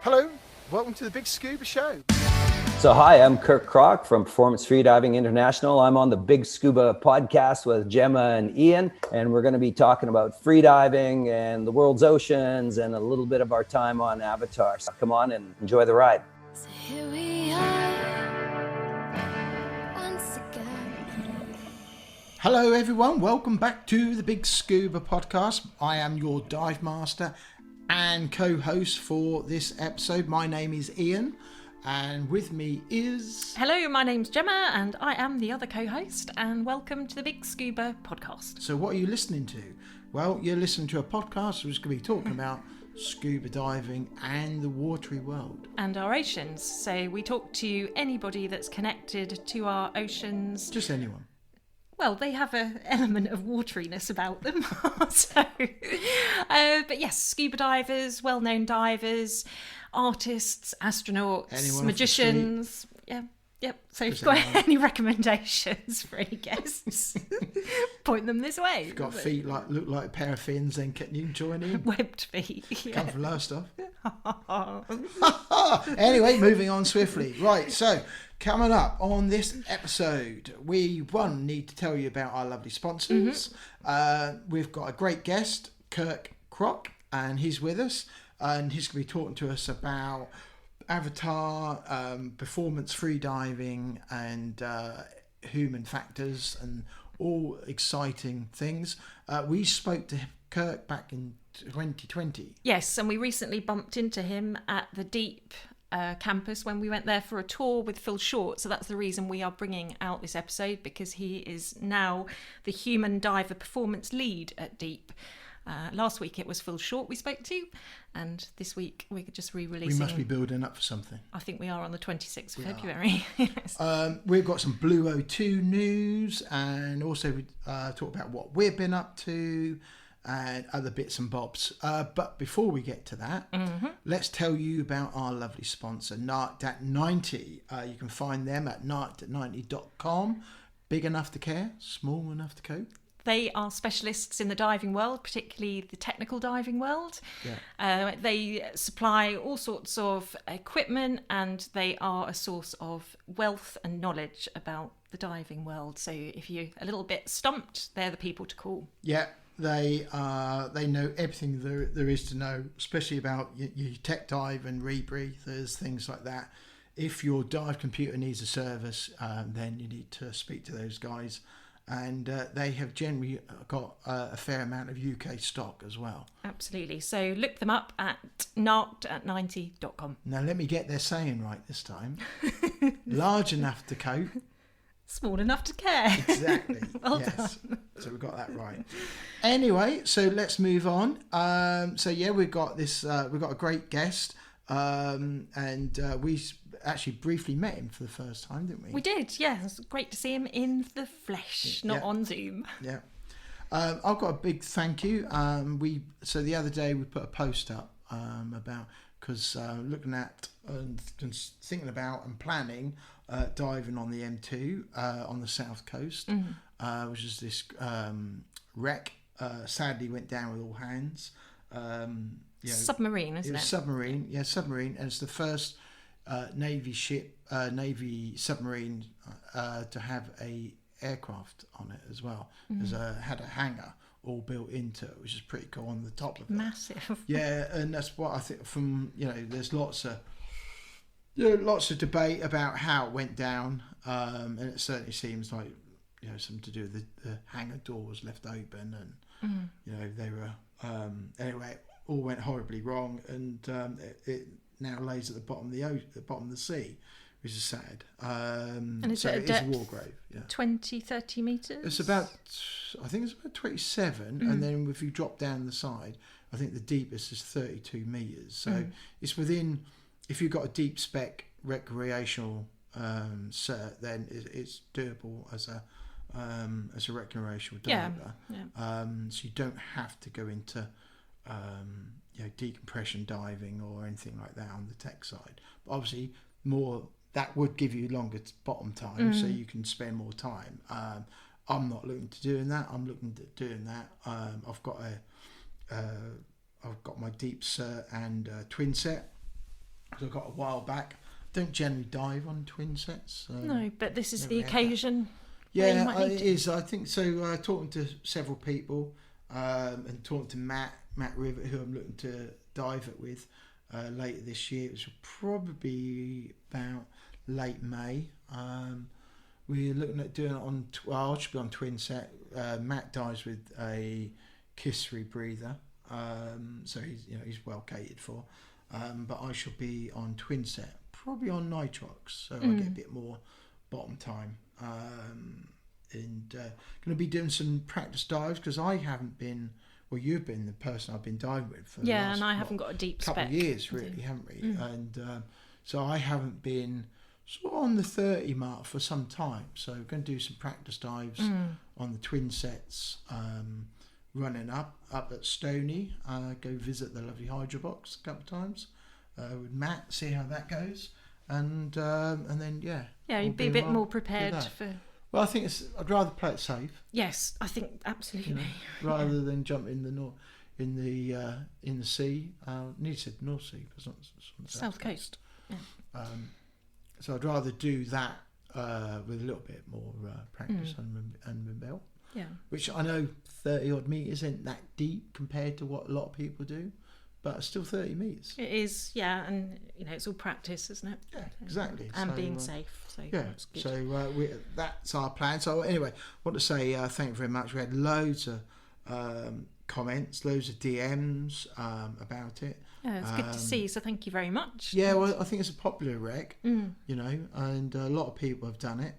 Hello, welcome to the Big Scuba Show. So hi, I'm Kirk Krack from Performance Freediving International. I'm on the Big Scuba podcast with Gemma and Ian, and we're going to be talking about freediving and the world's oceans and a little bit of our time on Avatar. So come on and enjoy the ride. So here we are, once again. Hello everyone, welcome back to the Big Scuba podcast. I am your dive master and co-host for this episode. My name is Ian, and with me is... Hello, my name's Gemma, and I am the other co-host, and welcome to the Big Scuba podcast. So what are you listening to? Well, you're listening to a podcast which is going to be talking about scuba diving and the watery world. And our oceans. So we talk to anybody that's connected to our oceans. Just anyone. Well, they have an element of wateryness about them. But yes, scuba divers, well-known divers, artists, astronauts, Anyone magicians. Yep. So if you've got any recommendations for any guests, point them this way. If you've got feet look like a pair of fins, then can you join in? Webbed feet. Come for low stuff. Anyway, moving on swiftly. Right, so coming up on this episode, we need to tell you about our lovely sponsors. We've got a great guest, Kirk Krack, and he's with us, and he's going to be talking to us about Avatar, performance freediving, and human factors, and all exciting things. We spoke to Kirk back in 2020. Yes, and we recently bumped into him at the Deep campus when we went there for a tour with Phil Short. So that's the reason we are bringing out this episode, because he is now the human diver performance lead at Deep. Last week it was Phil Short we spoke to, and this week we're just re-releasing. We must be building up for something. I think we are on the 26th of February. Yes. We've got some Blue O2 news, and also we talk about what we've been up to and other bits and bobs. But before we get to that, let's tell you about our lovely sponsor, NDAC 90. You can find them at NDAC90.com. Big enough to care, small enough to cope. They are specialists in the diving world, particularly the technical diving world. Yeah. They supply all sorts of equipment, and they are a source of wealth and knowledge about the diving world. So if you're a little bit stumped, they're the people to call. Yeah, they know everything there is to know, especially about your tech dive and rebreathers, things like that. If your dive computer needs a service, then you need to speak to those guys. And they have generally got a fair amount of UK stock as well. Absolutely. So look them up at narc@90.com. Now let me get their saying right this time. Large enough to cope. Small enough to care. Exactly. Well yes. done. So we got that right. Anyway, so let's move on. We've got this. We've got a great guest, and we actually briefly met him for the first time, didn't we? We did, yeah. It was great to see him in the flesh, not on Zoom. Yeah. I've got a big thank you. So the other day we put a post up about, because looking at and thinking about and planning diving on the M2 on the south coast, which is this wreck. Sadly went down with all hands. Submarine, isn't it? It was submarine, yeah, submarine, and it's the first Navy submarine to have a aircraft on it as well. Had a hangar all built into it, which is pretty cool on the top of it. Massive. Yeah, and that's what I think. From there's lots of debate about how it went down, and it certainly seems like something to do with the hangar door was left open, and they were anyway. It all went horribly wrong, and it now lays at the bottom of the sea, which is sad. And it's so at a it depth, is a war grave. Yeah, 20-30 metres? it's about 27, and then if you drop down the side, I think the deepest is 32 metres. So it's within. If you've got a deep spec recreational cert, then it's doable as a recreational diver. Yeah. So you don't have to go into decompression diving or anything like that on the tech side. But obviously, more that would give you longer bottom time, so you can spend more time. I'm not looking to doing that. I'm looking at doing that. I've got my deep cert and twin set. So I got a while back. Don't generally dive on twin sets. No, but this is never the had that. occasion. where you might need It to. is. I think so. Talking to several people and talking to Matt Rivet, who I'm looking to dive it with later this year. It was probably about late May. We're looking at doing it on. I should be on twin set. Matt dives with a kissery breather, so he's well catered for. But I shall be on twin set, probably on nitrox, so I get a bit more bottom time. And going to be doing some practice dives because I haven't been. Well, you've been the person I've been diving with for the last, and I haven't got a deep couple spec. of years, really, haven't we? And so I haven't been sort of on the 30 mark for some time. So we're going to do some practice dives on the twin sets. Running up at Stony, go visit the lovely Hydro Box a couple of times with Matt, see how that goes, and then you'd be a bit more prepared for. Well, I think I'd rather play it safe. Yes, I think absolutely. Rather than jump in the sea. Need to say North Sea, but it's not on the South Coast. Yeah. So I'd rather do that with a little bit more practice and my belt. Yeah. Which I know 30 odd metres isn't that deep compared to what a lot of people do, but it's still 30 metres. It is, and it's all practice, isn't it? Yeah, exactly. And so, being safe. So that's good. So that's our plan. So anyway, I want to say thank you very much. We had loads of comments, loads of DMs about it. Yeah, it's good to see. So thank you very much. Yeah, well, I think it's a popular rec, and a lot of people have done it,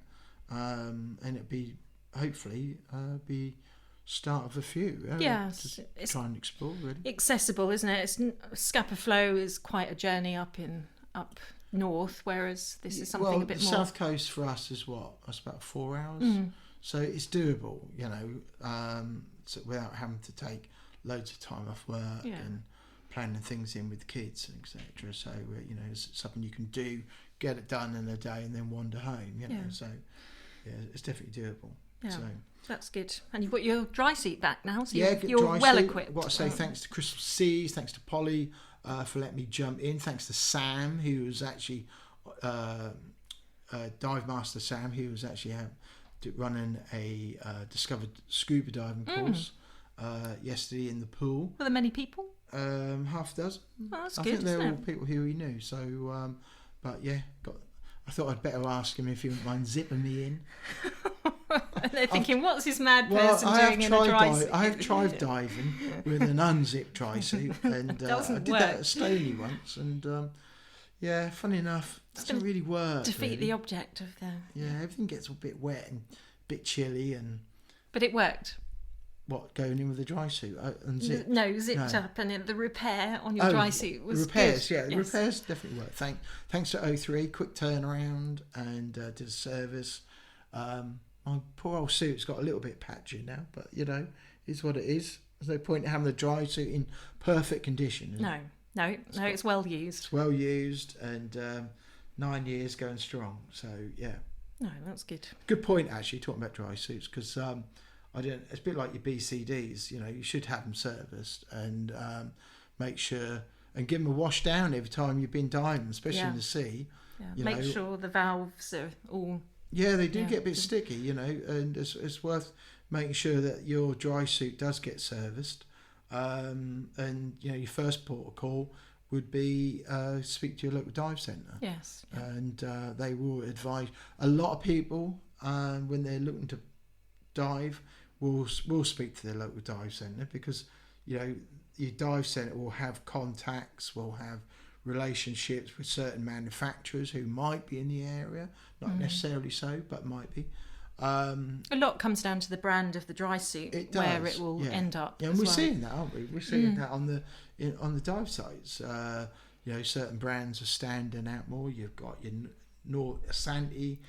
and it'd be hopefully be start of a few. Yes, it's try and explore really. Accessible, isn't it? Scapa Flow is quite a journey up north, whereas this is something a bit the more. South Coast for us is that's about 4 hours, so it's doable, so without having to take loads of time off work and planning things in with the kids and etc. So it's something you can do, get it done in a day, and then wander home. So it's definitely doable. Yeah, so that's good. And you've got your dry suit back now, so you're well suit. equipped. What I say, thanks to Crystal Seas, thanks to Polly for letting me jump in. Thanks to Sam, who was actually Dive Master Sam, who was actually running a discovered scuba diving course yesterday in the pool. Were there many people? Half a dozen. Oh, that's I good. think they're all people who he knew. So, but I thought I'd better ask him if he wouldn't mind zipping me in. And they're thinking, what's this mad person doing in a dry suit? I have tried diving with an unzipped dry suit, and I did that at Stony once, and funny enough, it doesn't really work. Defeat the object of the. Yeah, everything gets a bit wet and a bit chilly, But it worked. What, going in with a dry suit unzipped? No, zipped up, and the repair on your dry suit was repairs. good. Yeah, the repairs definitely work. Thanks to O3, quick turnaround, and did a service. My poor old suit's got a little bit patchy now, but it's what it is. There's no point in having the dry suit in perfect condition. No, it's well used. It's well used, and 9 years going strong. So yeah. No, that's good. Good point, actually, talking about dry suits, because it's a bit like your BCDs. You should have them serviced and make sure and give them a wash down every time you've been diving, especially in the sea. Yeah. Make sure the valves are all. Yeah, they do get a bit sticky, and it's worth making sure that your dry suit does get serviced. And your first port of call would be speak to your local dive centre. Yes. Yeah. And they will advise. A lot of people when they're looking to dive will speak to their local dive centre, because your dive centre will have contacts, will have relationships with certain manufacturers who might be in the area, not necessarily so, but might be. A lot comes down to the brand of the dry suit, where it will end up. Yeah, and we're seeing that, aren't we? We're seeing that on the dive sites. Certain brands are standing out more. You've got your Santi,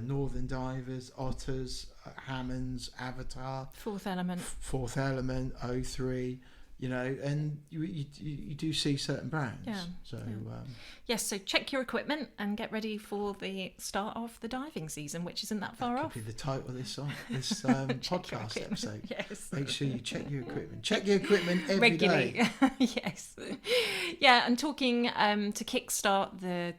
Northern Divers, Otters, Hammonds, Avatar, Fourth Element, O3. you know, and you do see certain brands. Yeah. So Yes, so check your equipment and get ready for the start of the diving season, which isn't that far off. could be the title of this song, this Check your podcast equipment. episode. Yes. Make sure you check your equipment. Check your equipment every Regularly. day. Yes. Yeah, and talking to kickstart the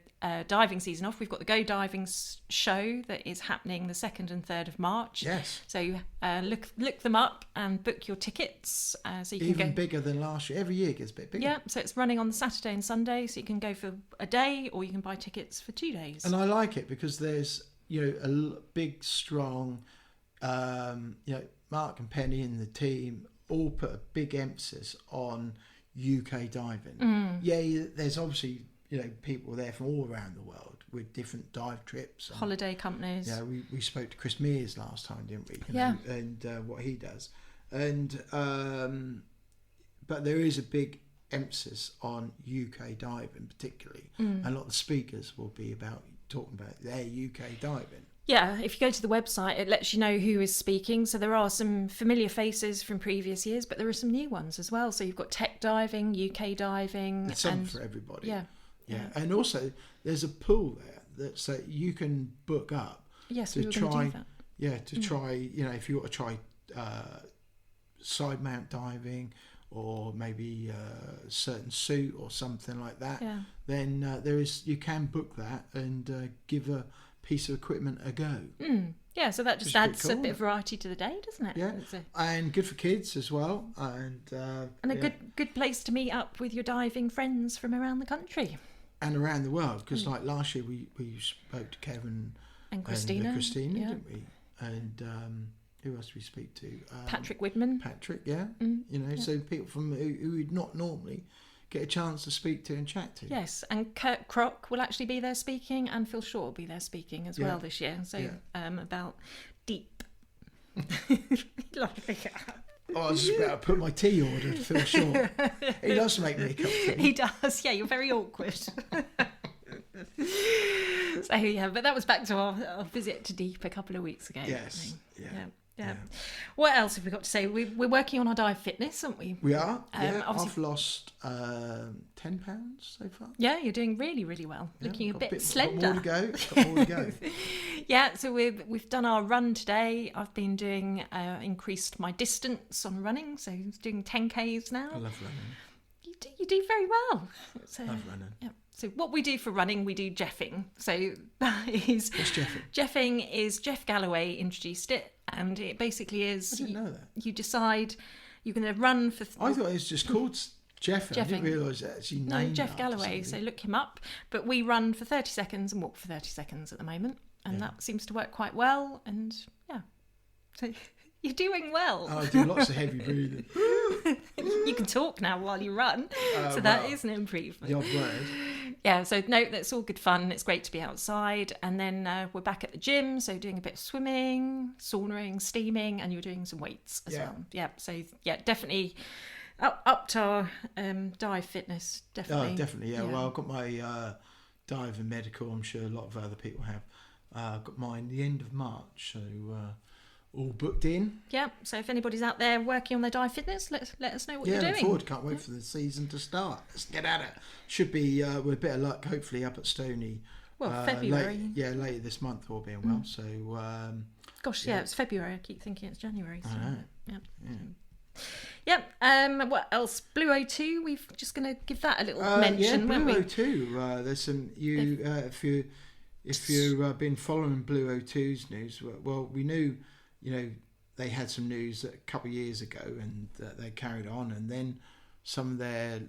diving season off, we've got the Go Diving show that is happening the 2nd and 3rd of March. Yes. So look them up and book your tickets so you can Even go. bigger than last year. Every year it gets a bit bigger. Yeah, so it's running on the Saturday and Sunday, so you can go for a day or you can buy tickets for 2 days. And I like it because there's, you know, a big, strong, you know, Mark and Penny and the team all put a big emphasis on UK diving. Yeah, there's obviously, you know, people there from all around the world with different dive trips. And, Holiday companies. yeah, we spoke to Chris Mears last time, didn't we? You Yeah. know, and what he does. And but there is a big emphasis on UK diving, particularly. And a lot of the speakers will be talking about their UK diving. Yeah, if you go to the website, it lets you know who is speaking. So there are some familiar faces from previous years, but there are some new ones as well. So you've got tech diving, UK diving. There's something for everybody. Yeah. Yeah, and also there's a pool there so you can book up. Yes, to we were going to try. do that. Yeah, to try. You know, if you want to try side mount diving or maybe a certain suit or something like that, Yeah. then you can book that and give a piece of equipment a go. Yeah, so that just Which is adds pretty a cool, bit isn't of variety to the day, doesn't it? Yeah, It's and good for kids as well, and a yeah. good place to meet up with your diving friends from around the country. And around the world, because like last year we spoke to Kevin And Christina. and Christina, yeah. didn't we? And who else did we speak to? Patrick Widman. Patrick, yeah. You know, so people from who would not normally get a chance to speak to and chat to. Yes, and Kirk Krack will actually be there speaking, and Phil Shaw will be there speaking as well this year. So about deep. Oh, I was just about to put my tea order to Phil Shaw. He does make me a cup of tea. He does, yeah, you're very awkward. So yeah, but that was back to our visit to Deep a couple of weeks ago. Yes, Yeah. What else have we got to say? We're working on our dive fitness, aren't we? We are. Yeah, obviously- I've lost £10 so far. Yeah, you're doing really, really well. Yeah, Looking a got bit slender. Got more to go. Got more to go. Yeah, so we've done our run today. I've been doing increased my distance on running, so doing 10Ks now. I love running. You do very well. So, Love running. yeah. So what we do for running, we do jeffing. So that is What's jeffing? Jeffing is Jeff Galloway introduced it, and it basically is I didn't know that. you decide you're going to run for. I thought it was just called Jeffing. I didn't Jeffing. realise that actually No, named Jeff after Galloway. So somebody. look him up. But we run for 30 seconds and walk for 30 seconds at the moment, and that seems to work quite well. And yeah, so you're doing well. I do lots of heavy breathing. You can talk now while you run, so that is an improvement. The odd word. Yeah, so no, that's all good fun. It's great to be outside. And then we're back at the gym, so doing a bit of swimming, saunaing, steaming, and you're doing some weights as well. Yeah, so yeah, definitely up to our dive fitness, definitely. Oh, definitely, yeah. Well, I've got my dive and medical. I'm sure a lot of other people have. I've got mine the end of March, so all booked in. Yeah, so if anybody's out there working on their dive fitness, let us know what you're look doing. forward. Can't wait for the season to start. Let's get at it. Should be with a bit of luck, hopefully up at Stony. Well, February. Later this month, all being well. So, Gosh, yeah, it's February. I keep thinking it's January. So, I know. Yep. What else? Blue O2. We're just going to give that a little mention, yeah, won't Blue we? O2. There's some if you've been following Blue O2's news, well, we knew, you know, they had some news a couple of years ago, and they carried on, and then some of their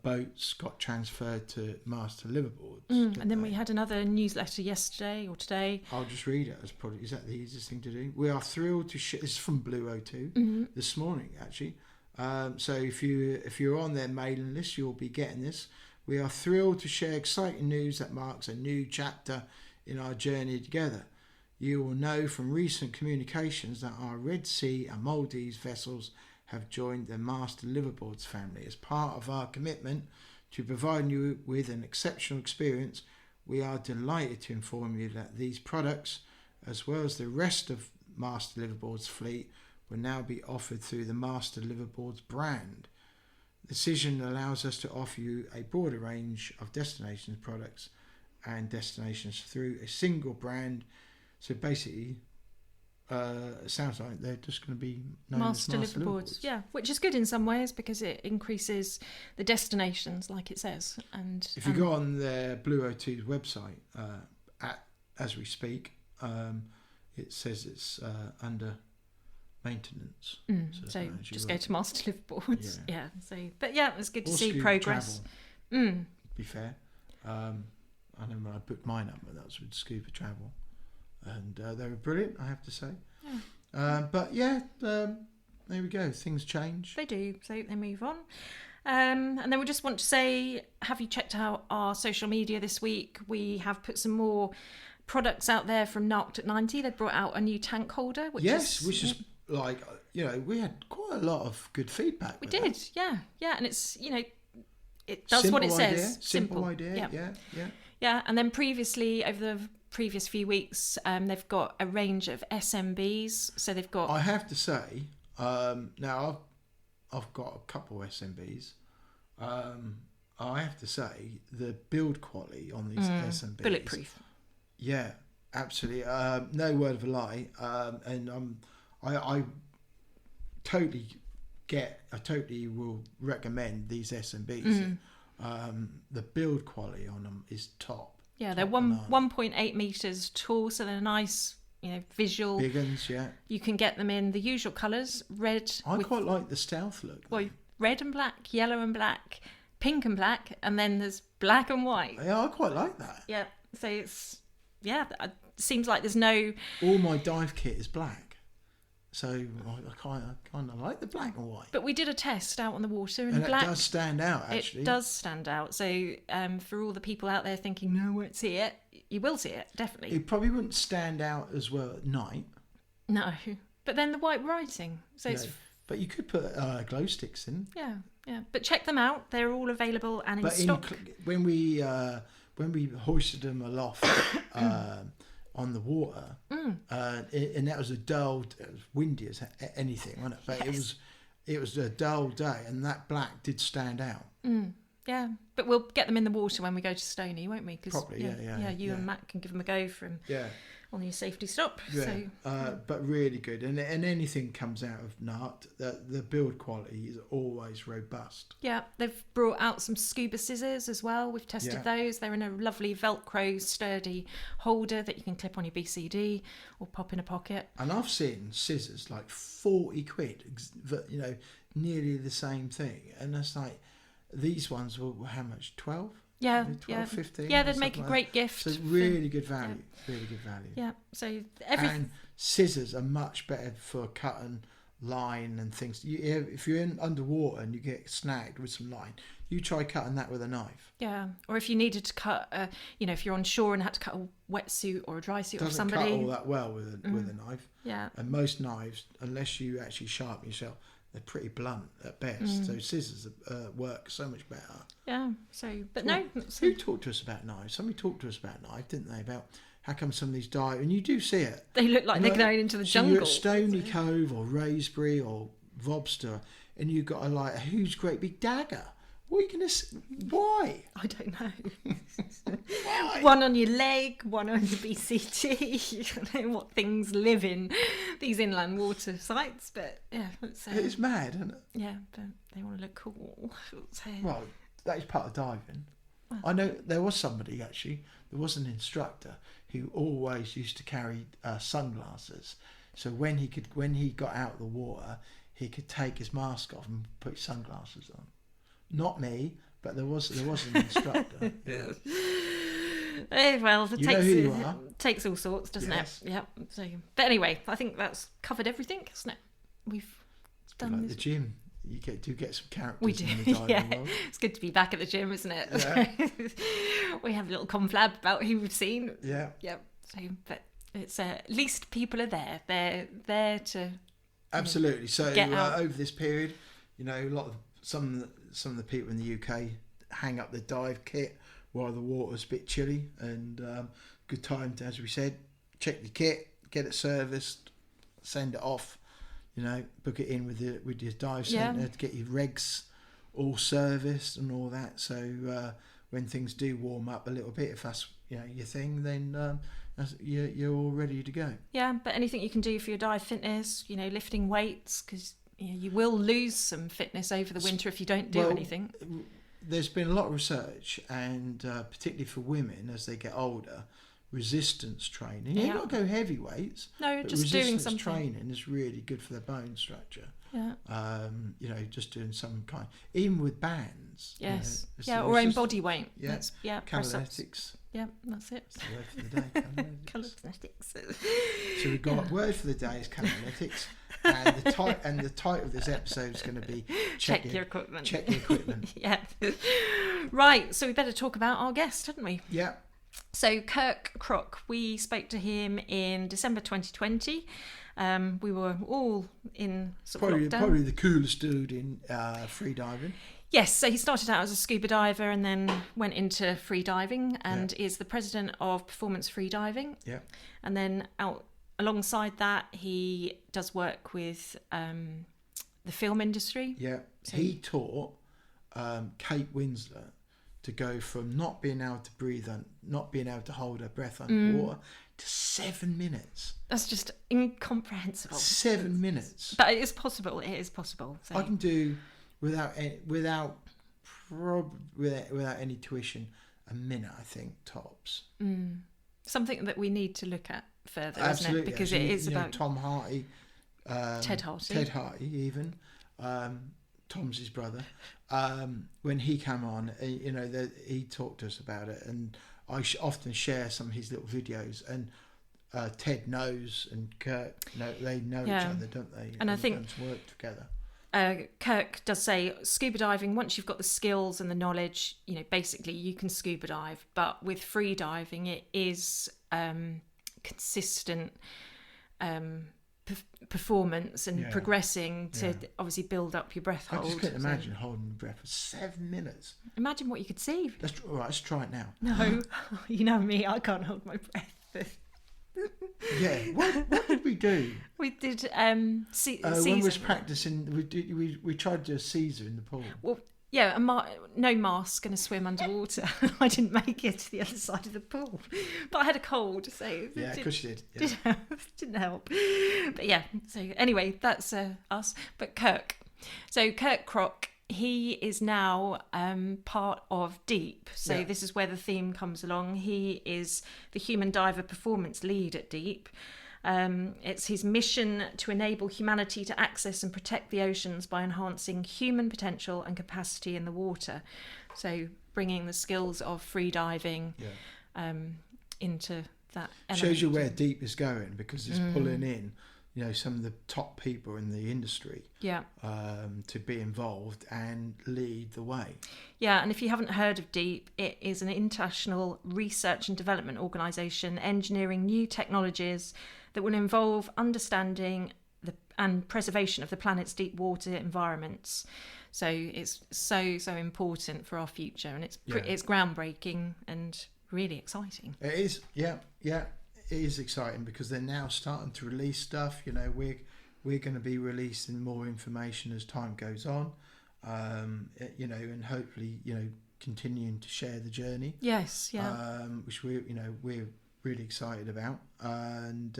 boats got transferred to master liverboards. And then we had another newsletter yesterday or today. I'll just read it. Is that the easiest thing to do? We are thrilled to share. This is from Blue O2 this morning, actually. So if you're on their mailing list, you'll be getting this. We are thrilled to share exciting news that marks a new chapter in our journey together. You will know from recent communications that our Red Sea and Maldives vessels have joined the Master Liverboards family. As part of our commitment to providing you with an exceptional experience, we are delighted to inform you that these products, as well as the rest of Master Liverboards fleet, will now be offered through the Master Liverboards brand. The decision allows us to offer you a broader range of destinations products and destinations through a single brand. So basically, it sounds like they're just going to be known Master as Master liveaboards. Liveaboards. Yeah, which is good in some ways because it increases the destinations, like it says. And If you go on their Blue O2's website, as we speak, it says it's under maintenance. so just go work. to Master Liveaboards. Yeah. Yeah. So, but yeah, it's good to Or see Scuba progress. Travel, to be fair. I know when I booked mine up, but that was with Scuba Travel. And they were brilliant, I have to say. Yeah. But yeah, there we go. Things change. They do, so they move on. And then we just want to say, have you checked out our social media this week? We have put some more products out there from Narked 90. They brought out a new tank holder, which is like, we had quite a lot of good feedback. We with did, that. yeah. And it's, it does Simple what it idea, says. Simple idea, yeah. Yeah, and then previously, over the previous few weeks, they've got a range of SMBs. So they've got... I have to say, now I've got a couple SMBs. I have to say, the build quality on these SMBs... Bulletproof. Yeah, absolutely. No word of a lie. And I totally will recommend these SMBs. The build quality on them is top. Yeah, they're 1.8 meters tall, so they're nice, visual. Big ones, yeah. You can get them in the usual colours, red. I quite like the stealth look. Well, red and black, yellow and black, pink and black, and then there's black and white. Yeah, I quite like that. Yeah, so it's it seems like there's no. All my dive kit is black. So I kind of like the black and white. But we did a test out on the water, and And black it does stand out, actually. It does stand out. So for all the people out there thinking, no, I won't see it, you will see it, definitely. It probably wouldn't stand out as well at night. No. But then the white writing. So it's... But you could put glow sticks in. Yeah. But check them out. They're all available and in stock. When we hoisted them aloft on the water, and that was it was windy as anything, wasn't it? But it was a dull day, and that black did stand out. Yeah, but we'll get them in the water when we go to Stony, won't we? Probably, yeah. You and Matt can give them a go from on your safety stop. Yeah, but really good, and anything comes out of Nart, the build quality is always robust. Yeah, they've brought out some scuba scissors as well. We've tested those. They're in a lovely Velcro sturdy holder that you can clip on your BCD or pop in a pocket. And I've seen scissors like 40 quid, nearly the same thing, and it's like these ones were how much? 12? Yeah, 12, 15. Yeah, they'd make a great gift. So really good value. Really good value. Yeah. So and scissors are much better for cutting line and things. If you're in underwater and you get snagged with some line, you try cutting that with a knife. Yeah. Or if you needed to cut, if you're on shore and had to cut a wetsuit or a dry suit of somebody. Doesn't cut all that well with a knife. Yeah. And most knives, unless you actually sharpen yourself, they're pretty blunt at best. So scissors work so much better. Yeah. So, but well, no. Who talked to us about knives? Somebody talked to us about knives, didn't they? About how come some of these dive, and you do see it. They look like they're going into the jungle. You're at Stony Cove or Raisbury or Vobster, and you've got a huge, great big dagger. What are you going to? Why? I don't know. Why? One on your leg, one on your BCT. You don't know what things live in these inland water sites, but yeah, it's mad, isn't it? Yeah, but they want to look cool. Well, that is part of diving. I know there was somebody actually. There was an instructor who always used to carry sunglasses. So when he got out of the water, he could take his mask off and put his sunglasses on. Not me, but there was an instructor. Well, it takes all sorts, doesn't it? Yeah. So, but anyway, I think that's covered everything, hasn't it? We've done like this. the gym. You get some characters. We do. In the diving world. It's good to be back at the gym, isn't it? Yeah. We have a little conflab about who we've seen. Yeah. Yeah. So, but it's at least people are there. They're there to. Absolutely. So over this period, a lot of some of the people in the UK hang up their dive kit while the water's a bit chilly, and good time to, as we said, check the kit, get it serviced, send it off, book it in with your dive centre to get your regs all serviced and all that. So when things do warm up a little bit, if that's your thing, then you're all ready to go. Yeah, but anything you can do for your dive fitness, lifting weights, because you will lose some fitness over the winter if you don't do anything. There's been a lot of research, and particularly for women as they get older, resistance training. You don't got to go heavy weights. No, but just doing resistance something. training is really good for their bone structure. Yeah. Just doing some kind, even with bands. Yes. Or own body weight. Yeah. Calisthenics. Yeah, that's it. That's the word for the day. Calisthenics. So we've got word for the day is calisthenics, and the title of this episode is going to be Check your equipment. Check your equipment. Yeah. Right. So we better talk about our guest, hadn't we? Yeah. So Kirk Krack, we spoke to him in December 2020. We were all in sort of lockdown. Probably the coolest dude in free diving. Yes, so he started out as a scuba diver and then went into free diving and is the president of Performance Free Diving. Yeah. And then alongside that, he does work with the film industry. Yeah. So he taught Kate Winslet to go from not being able to breathe and not being able to hold her breath underwater to 7 minutes. That's just incomprehensible. 7 minutes. But it is possible. It is possible. So. I can do without any tuition a minute, I think, tops. Something that we need to look at further, Absolutely, isn't it? Because actually, it is about Tom Hardy, Ted Hardy, even. Tom's his brother. When he came on, he talked to us about it, and I often share some of his little videos. And Ted knows, and Kirk, they know each other, don't they? And I think to work together. Kirk does say scuba diving, once you've got the skills and the knowledge, basically you can scuba dive. But with free diving, it is consistent performance and progressing to obviously build up your breath hold. I just couldn't imagine holding your breath for 7 minutes. Imagine what you could see. Let's try it now. No, you know me, I can't hold my breath. Yeah, what did we do? We did when we was practicing, we tried to do a Caesar in the pool. Well, yeah, no mask and a swim underwater. I didn't make it to the other side of the pool, but I had a cold, so yeah, of course you did. Yeah. Didn't help. But yeah, so anyway, that's us. But Kirk Krack, he is now part of Deep. So this is where the theme comes along. He is the human diver performance lead at Deep. It's his mission to enable humanity to access and protect the oceans by enhancing human potential and capacity in the water. So bringing the skills of free diving into that element. Shows you where Deep is going, because it's pulling in some of the top people in the industry to be involved and lead the way. Yeah, and if you haven't heard of Deep, it is an international research and development organisation engineering new technologies that will involve understanding and preservation of the planet's deep water environments. So it's so important for our future, and it's groundbreaking and really exciting. It is, yeah. It is exciting because they're now starting to release stuff. We're going to be releasing more information as time goes on, and hopefully continuing to share the journey. Yes, yeah. Which we're really excited about, and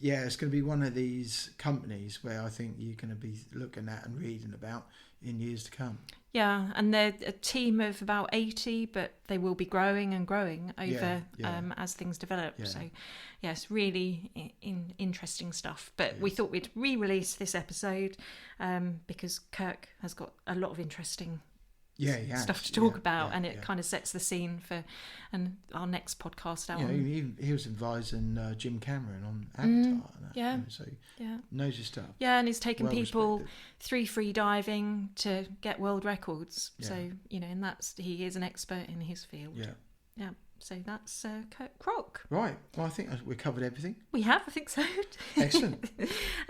it's going to be one of these companies where I think you're going to be looking at and reading about in years to come. Yeah, and they're a team of about 80, but they will be growing and growing over as things develop. Yeah. So, yes, really interesting stuff. But we thought we'd re-release this episode because Kirk has got a lot of interesting stuff to talk about, and it kind of sets the scene for our next podcast out. He was advising Jim Cameron on Avatar. So knows his stuff. Yeah, and he's taken people through free diving to get world records. Yeah. So and he is an expert in his field. Yeah. So that's Kirk Krack. Right. Well, I think we covered everything. We have, I think so. Excellent.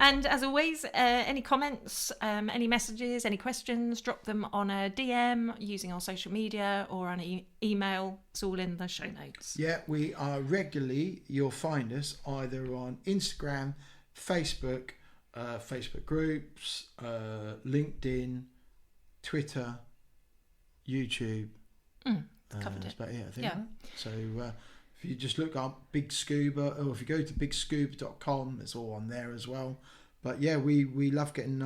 And as always, any comments, any messages, any questions, drop them on a DM using our social media or on an email. It's all in the show notes. Yeah, we are regularly, you'll find us either on Instagram, Facebook, Facebook groups, LinkedIn, Twitter, YouTube. Covered That's it. about it, I think. Yeah. So if you just look up Big Scuba, or if you go to bigscuba.com, it's all on there as well. But yeah, we love getting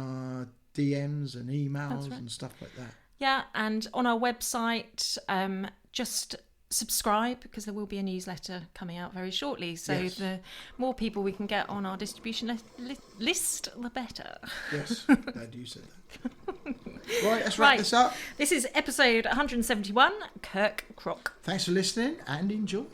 DMs and emails and stuff like that. Yeah, and on our website, just subscribe, because there will be a newsletter coming out very shortly. So the more people we can get on our distribution list, the better. Yes, glad you said that. Right, let's wrap this up. This is episode 171, Kirk Krack. Thanks for listening and enjoy.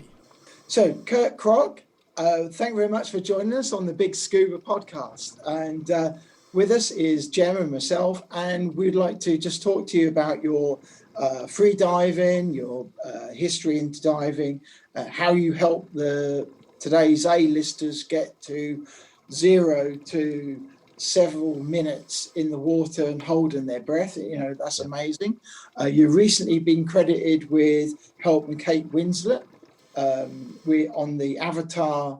So, Kirk Krack, thank you very much for joining us on the Big Scuba podcast. And with us is Gemma and myself, and we'd like to just talk to you about your free diving, your history into diving, how you help today's A-listers get to 0 to several minutes in the water and holding their breath. You know, that's amazing. You've recently been credited with helping Kate Winslet we're on the Avatar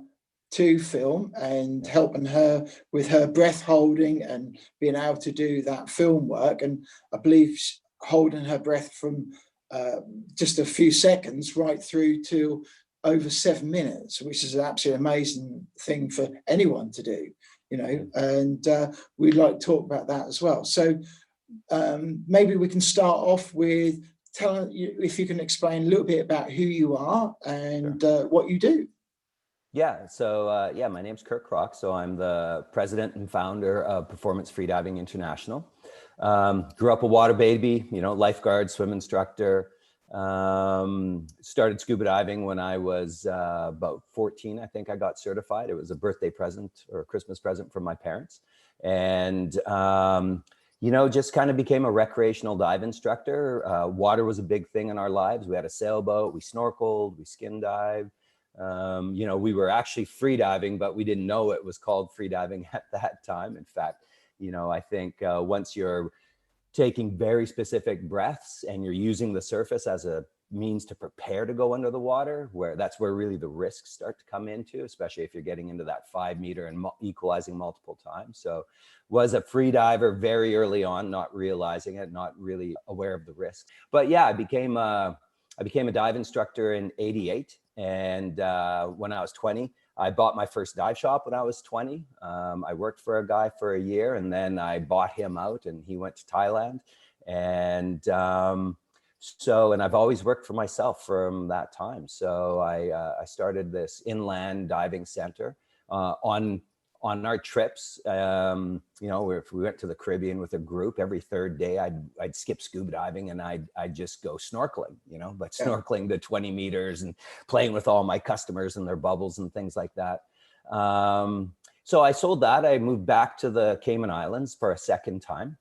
2 film and helping her with her breath holding and being able to do that film work. And I believe holding her breath from just a few seconds right through to over 7 minutes, which is an absolutely amazing thing for anyone to do, you know, and we'd like to talk about that as well. So maybe we can start off with telling you, if you can explain a little bit about who you are and what you do. Yeah, so my name's Kirk Krack. So I'm the president and founder of Performance Freediving International. Grew up a water baby, you know, lifeguard, swim instructor. Started scuba diving when I was about 14. I think I got certified. It was a birthday present or a Christmas present from my parents. And, you know, just kind of became a recreational dive instructor. Water was a big thing in our lives. We had a sailboat, we snorkeled, we skin dived. You know, we were actually free diving, but we didn't know it was called free diving at that time. In fact, you know, I think once you're taking very specific breaths and you're using the surface as a means to prepare to go under the water, that's where really the risks start to come into, especially if you're getting into that 5 meter and equalizing multiple times. So was a free diver very early on, not realizing it, not really aware of the risks. But yeah, I became a dive instructor in '88. And when I was 20, I bought my first dive shop when I was 20. I worked for a guy for a year, and then I bought him out and he went to Thailand. And and I've always worked for myself from that time. So I started this inland diving center on our trips. You know, if we went to the Caribbean with a group, every third day I'd skip scuba diving and I'd just go snorkeling, you know, but snorkeling to 20 meters and playing with all my customers and their bubbles and things like that. So I sold that. I moved back to the Cayman Islands for a second time.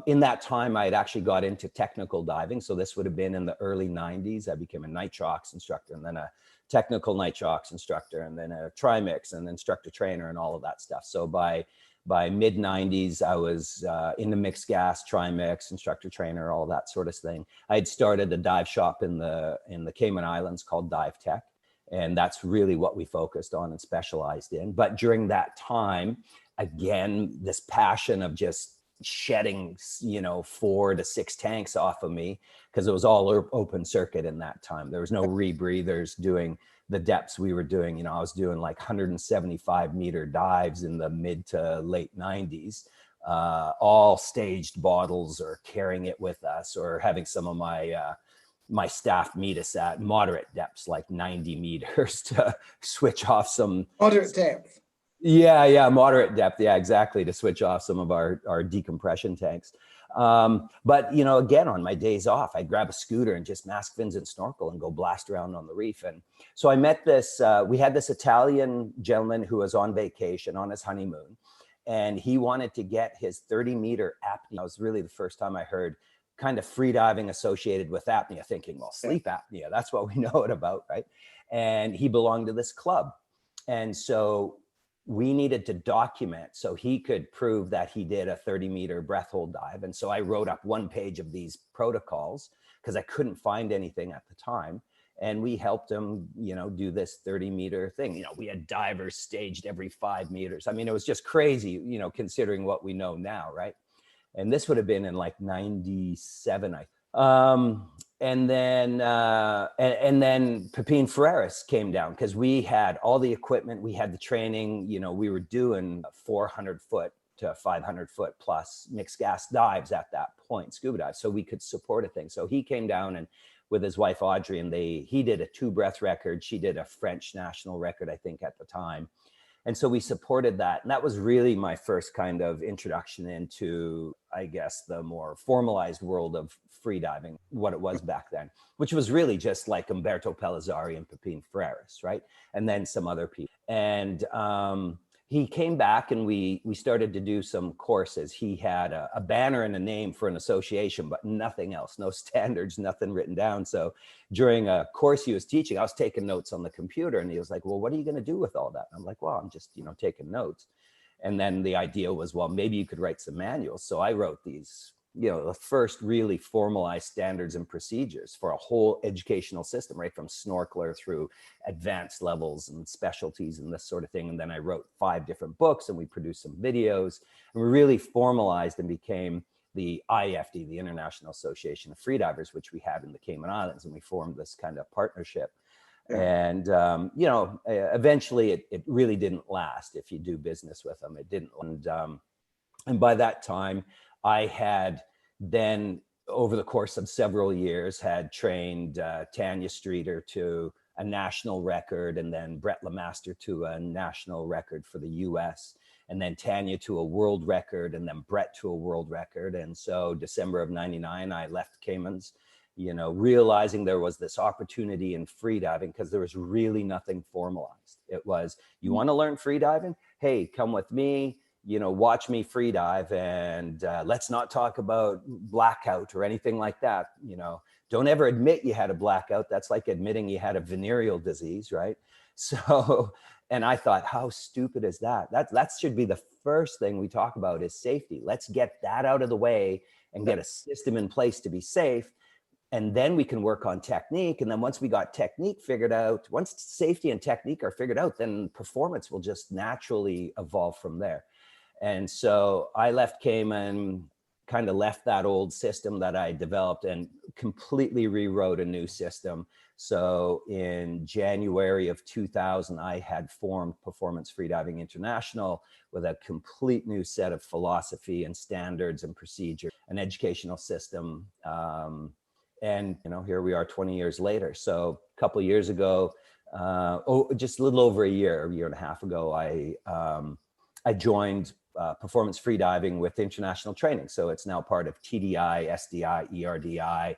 In that time, I had actually got into technical diving. So this would have been in the early 90s. I became a nitrox instructor and then a technical nitrox instructor and then a trimix and instructor trainer and all of that stuff. So by mid 90s, I was into mixed gas, trimix, instructor trainer, all that sort of thing. I had started a dive shop in the Cayman Islands called Dive Tech. And that's really what we focused on and specialized in. But during that time, again, this passion of just shedding, you know, 4 to 6 tanks off of me, because it was all open circuit in that time. There was no rebreathers doing the depths we were doing. You know, I was doing like 175 meter dives in the mid to late 90s, all staged bottles or carrying it with us or having some of my staff meet us at moderate depths, like 90 meters to switch off some Moderate depth. Yeah, moderate depth. Yeah, exactly. To switch off some of our decompression tanks. But, you know, again, on my days off, I'd grab a scooter and just mask fins and snorkel and go blast around on the reef. And so I met we had this Italian gentleman who was on vacation on his honeymoon, and he wanted to get his 30-meter apnea. That was really the first time I heard kind of free diving associated with apnea, thinking, well, sleep apnea, that's what we know it about, right? And he belonged to this club. And so we needed to document so he could prove that he did a 30-meter breath hold dive. And so I wrote up 1 page of these protocols because I couldn't find anything at the time. And we helped him, you know, do this 30-meter thing. You know, we had divers staged every 5 meters. I mean, it was just crazy, you know, considering what we know now, right? And this would have been in like 97, and then Pepin Ferreras came down, because we had all the equipment, we had the training, we were doing 400 foot to 500 foot plus mixed gas dives at that point, scuba dives, so we could support a thing. So he came down and with his wife Audrey, and he did a 2-breath record. She did a French national record, I think, at the time. And so we supported that. And that was really my first kind of introduction into, I guess, the more formalized world of freediving, what it was back then, which was really just like Umberto Pellizzari and Pepin Ferreras, right? And then some other people. And he came back and we started to do some courses. He had a banner and a name for an association, but nothing else, no standards, nothing written down. So during a course he was teaching, I was taking notes on the computer, and he was like, well, what are you going to do with all that? And I'm like, well, I'm just, taking notes. And then the idea was, well, maybe you could write some manuals. So I wrote these, the first really formalized standards and procedures for a whole educational system, right from snorkeler through advanced levels and specialties and this sort of thing. And then I wrote 5 different books, and we produced some videos, and we really formalized and became the IFD, the International Association of Freedivers, which we had in the Cayman Islands, and we formed this kind of partnership. And, eventually it really didn't last. If you do business with them, it didn't. And by that time, I had then, over the course of several years, had trained Tanya Streeter to a national record, and then Brett LeMaster to a national record for the US, and then Tanya to a world record, and then Brett to a world record. And so December of 99, I left Caymans, realizing there was this opportunity in freediving, because there was really nothing formalized. It was, you want to learn freediving? Hey, come with me. Watch me freedive, and let's not talk about blackout or anything like that. Don't ever admit you had a blackout. That's like admitting you had a venereal disease, right? So, and I thought, how stupid is that? That should be the first thing we talk about, is safety. Let's get that out of the way and get a system in place to be safe. And then we can work on technique. And then once we got technique figured out, once safety and technique are figured out, then performance will just naturally evolve from there. And so I left Cayman, kind of left that old system that I developed, and completely rewrote a new system. So in January of 2000, I had formed Performance Freediving International with a complete new set of philosophy and standards and procedure, an educational system. And here we are 20 years later. So a couple of years ago, just a little over a year and a half ago, I joined Performance Freediving with international training. So it's now part of TDI, SDI, ERDI,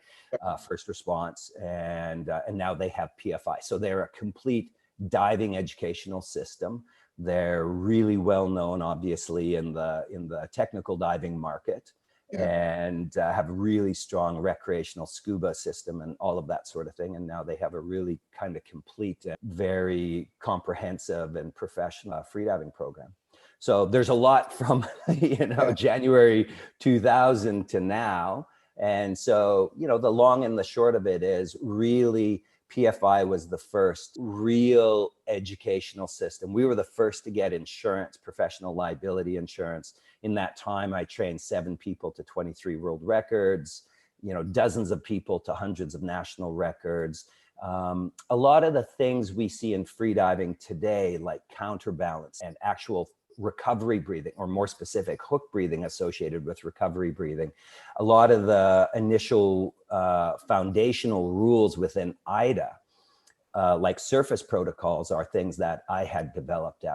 First Response, and now they have PFI. So they're a complete diving educational system. They're really well known, obviously, in the technical diving market, and have a really strong recreational scuba system and all of that sort of thing. And now they have a really kind of complete, very comprehensive and professional freediving program. So there's a lot from, January 2000 to now. And so, the long and the short of it is, really, PFI was the first real educational system. We were the first to get insurance, professional liability insurance. In that time, I trained 7 people to 23 world records, dozens of people to hundreds of national records. A lot of the things we see in freediving today, like counterbalance and actual recovery breathing, or more specific, hook breathing associated with recovery breathing. A lot of the initial foundational rules within IDA, like surface protocols, are things that I had developed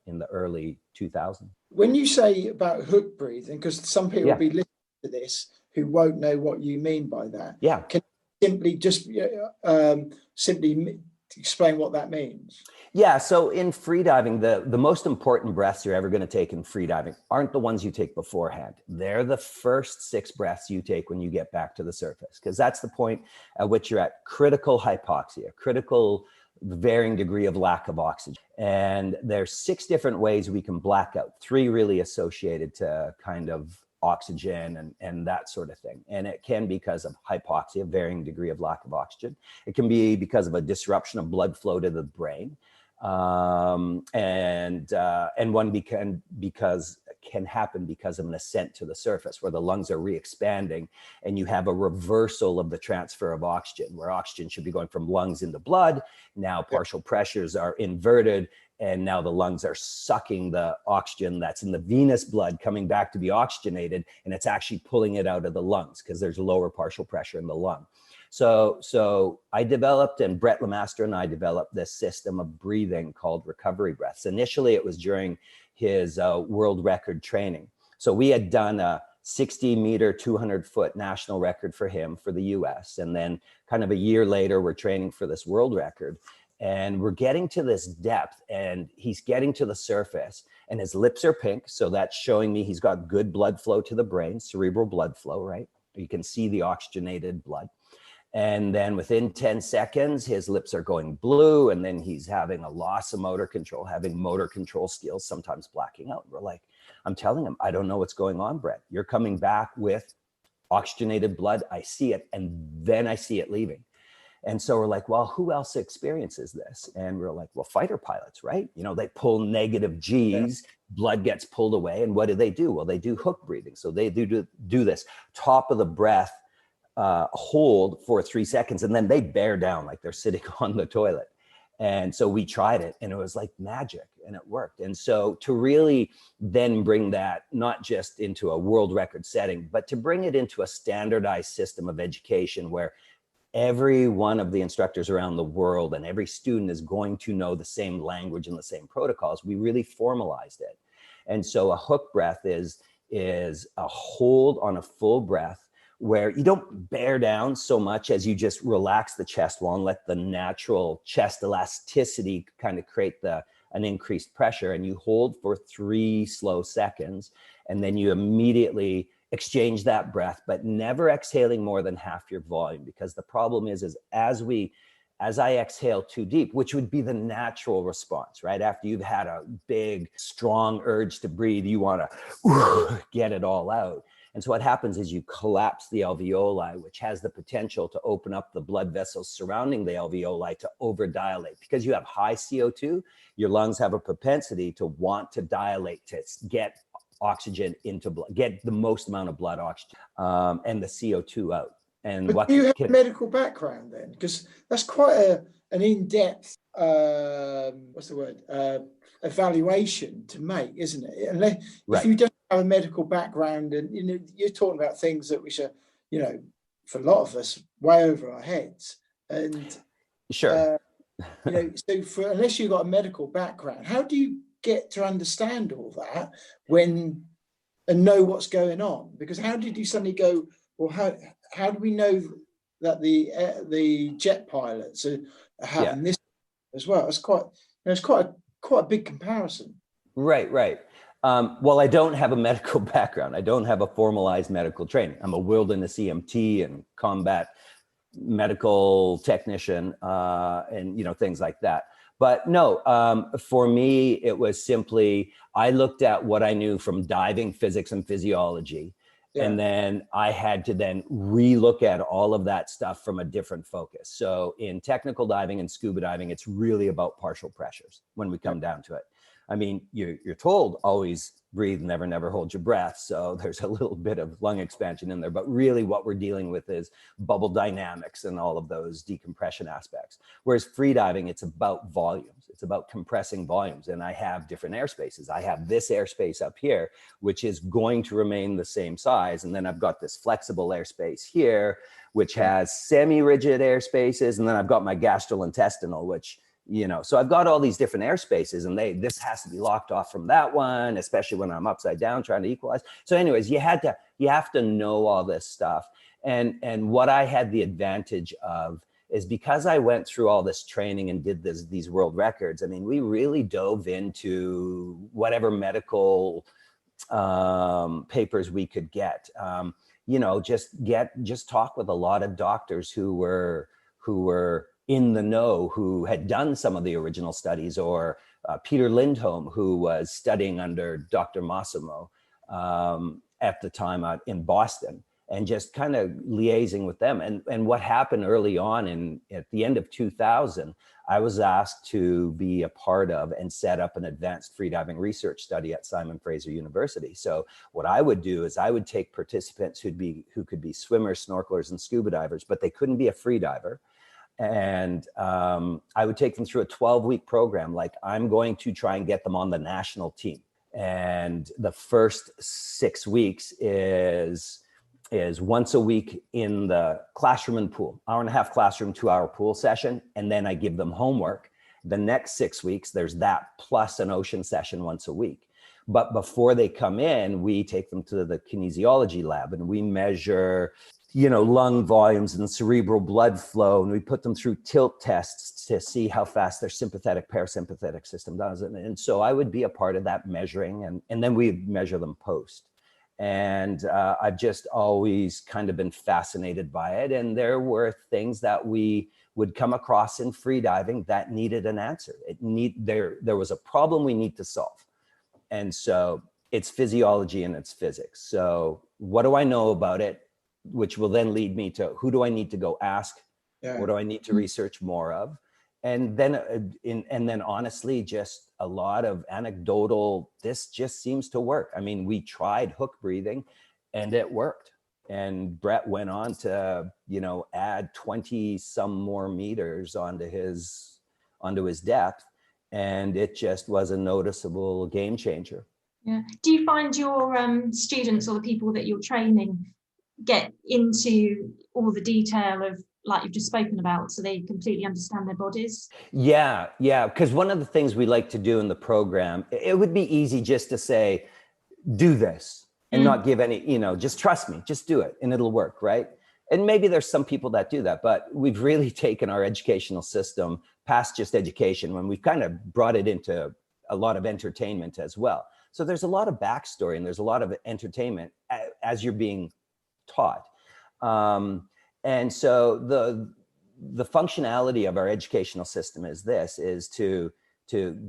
in the early 2000s. When you say about hook breathing, because some people will be listening to this who won't know what you mean by that. Yeah. Can you simply explain what that means? Yeah, so in freediving, the most important breaths you're ever going to take in freediving aren't the ones you take beforehand. They're the first 6 breaths you take when you get back to the surface, because that's the point at which you're at critical hypoxia, critical varying degree of lack of oxygen. And there's 6 different ways we can black out, 3 really associated to kind of oxygen and that sort of thing. And it can be because of hypoxia, varying degree of lack of oxygen. It can be because of a disruption of blood flow to the brain. And one because can happen because of an ascent to the surface where the lungs are re-expanding and you have a reversal of the transfer of oxygen, where oxygen should be going from lungs into blood. Now partial pressures are inverted, and now the lungs are sucking the oxygen that's in the venous blood coming back to be oxygenated, and it's actually pulling it out of the lungs because there's lower partial pressure in the lung. So I developed, and Brett Lemaster and I developed this system of breathing called recovery breaths. Initially, it was during his world record training. So we had done a 60-meter, 200-foot national record for him for the US. And then kind of a year later, we're training for this world record. And we're getting to this depth, and he's getting to the surface, and his lips are pink. So that's showing me he's got good blood flow to the brain, cerebral blood flow, right? You can see the oxygenated blood. And then within 10 seconds, his lips are going blue, and then he's having a loss of motor control, having motor control skills, sometimes blacking out. We're like, I'm telling him, I don't know what's going on, Brett. You're coming back with oxygenated blood. I see it, and then I see it leaving. And so we're like, well, who else experiences this? And we're like, well, fighter pilots, right? You know, they pull negative G's, blood gets pulled away. And what do? Well, they do hook breathing. So they do this top of the breath hold for 3 seconds, and then they bear down like they're sitting on the toilet. And so we tried it, and it was like magic, and it worked. And so to really then bring that not just into a world record setting, but to bring it into a standardized system of education where every one of the instructors around the world and every student is going to know the same language and the same protocols, we really formalized it. And so a hook breath is a hold on a full breath where you don't bear down so much as you just relax the chest wall and let the natural chest elasticity kind of create an increased pressure, and you hold for 3 slow seconds, and then you immediately exchange that breath, but never exhaling more than half your volume, because the problem is as I exhale too deep, which would be the natural response, right? After you've had a big, strong urge to breathe, you want to get it all out. And so what happens is you collapse the alveoli, which has the potential to open up the blood vessels surrounding the alveoli to overdilate. Because you have high CO2, your lungs have a propensity to want to dilate, to get oxygen into blood, get the most amount of blood oxygen and the CO2 out. And but do you have a medical background then? Because that's quite an in-depth, evaluation to make, isn't it? Unless if you don't have a medical background, and you're talking about things that which are, for a lot of us, way over our heads. And sure, so unless you've got a medical background, how do you get to understand all that and know what's going on? Because how did you suddenly go, well, how do we know that the jet pilots are having this as well? It's quite a big comparison. Right. Well, I don't have a medical background. I don't have a formalized medical training. I'm a wilderness EMT and combat medical technician, and things like that. But no, for me, it was simply, I looked at what I knew from diving physics and physiology. Yeah. And then I had to then relook at all of that stuff from a different focus. So in technical diving and scuba diving, it's really about partial pressures when we come down to it. I mean, you're told always breathe, never hold your breath. So there's a little bit of lung expansion in there, but really what we're dealing with is bubble dynamics and all of those decompression aspects. Whereas free diving, it's about volumes. It's about compressing volumes. And I have different airspaces. I have this airspace up here, which is going to remain the same size. And then I've got this flexible airspace here, which has semi-rigid airspaces. And then I've got my gastrointestinal, which, so I've got all these different airspaces, and this has to be locked off from that one, especially when I'm upside down trying to equalize. So anyways, you have to know all this stuff. And what I had the advantage of is because I went through all this training and did these world records. I mean, we really dove into whatever medical papers we could get. Just talk with a lot of doctors who were in the know, who had done some of the original studies, or Peter Lindholm, who was studying under Dr. Massimo at the time out in Boston, and just kind of liaising with them. And what happened early on at the end of 2000, I was asked to be a part of and set up an advanced freediving research study at Simon Fraser University. So what I would do is I would take participants who could be swimmers, snorkelers, and scuba divers, but they couldn't be a free diver. And I would take them through a 12-week program. Like, I'm going to try and get them on the national team. And the first 6 weeks is once a week in the classroom and pool, 1.5-hour classroom, 2-hour pool session. And then I give them homework. The next 6 weeks, there's that plus an ocean session once a week. But before they come in, we take them to the kinesiology lab and we measure, lung volumes and cerebral blood flow. And we put them through tilt tests to see how fast their sympathetic, parasympathetic system does. And so I would be a part of that measuring, and then we measure them post. And I've just always kind of been fascinated by it. And there were things that we would come across in freediving that needed an answer. There was a problem we need to solve. And so it's physiology and it's physics. So what do I know about it? Which will then lead me to, who do I need to go ask? Yeah. What do I need to research more of? And then honestly, just a lot of anecdotal, this just seems to work. I mean, we tried hook breathing and it worked. And Brett went on to, add 20 some more meters onto his depth. And it just was a noticeable game changer. Yeah. Do you find your students or the people that you're training get into all the detail of, like you've just spoken about, so they completely understand their bodies? Yeah. Because one of the things we like to do in the program, it would be easy just to say, do this and not give any, just trust me, just do it and it'll work, right? And maybe there's some people that do that, but we've really taken our educational system past just education when we've kind of brought it into a lot of entertainment as well. So there's a lot of backstory and there's a lot of entertainment as you're being taught. And so the functionality of our educational system is to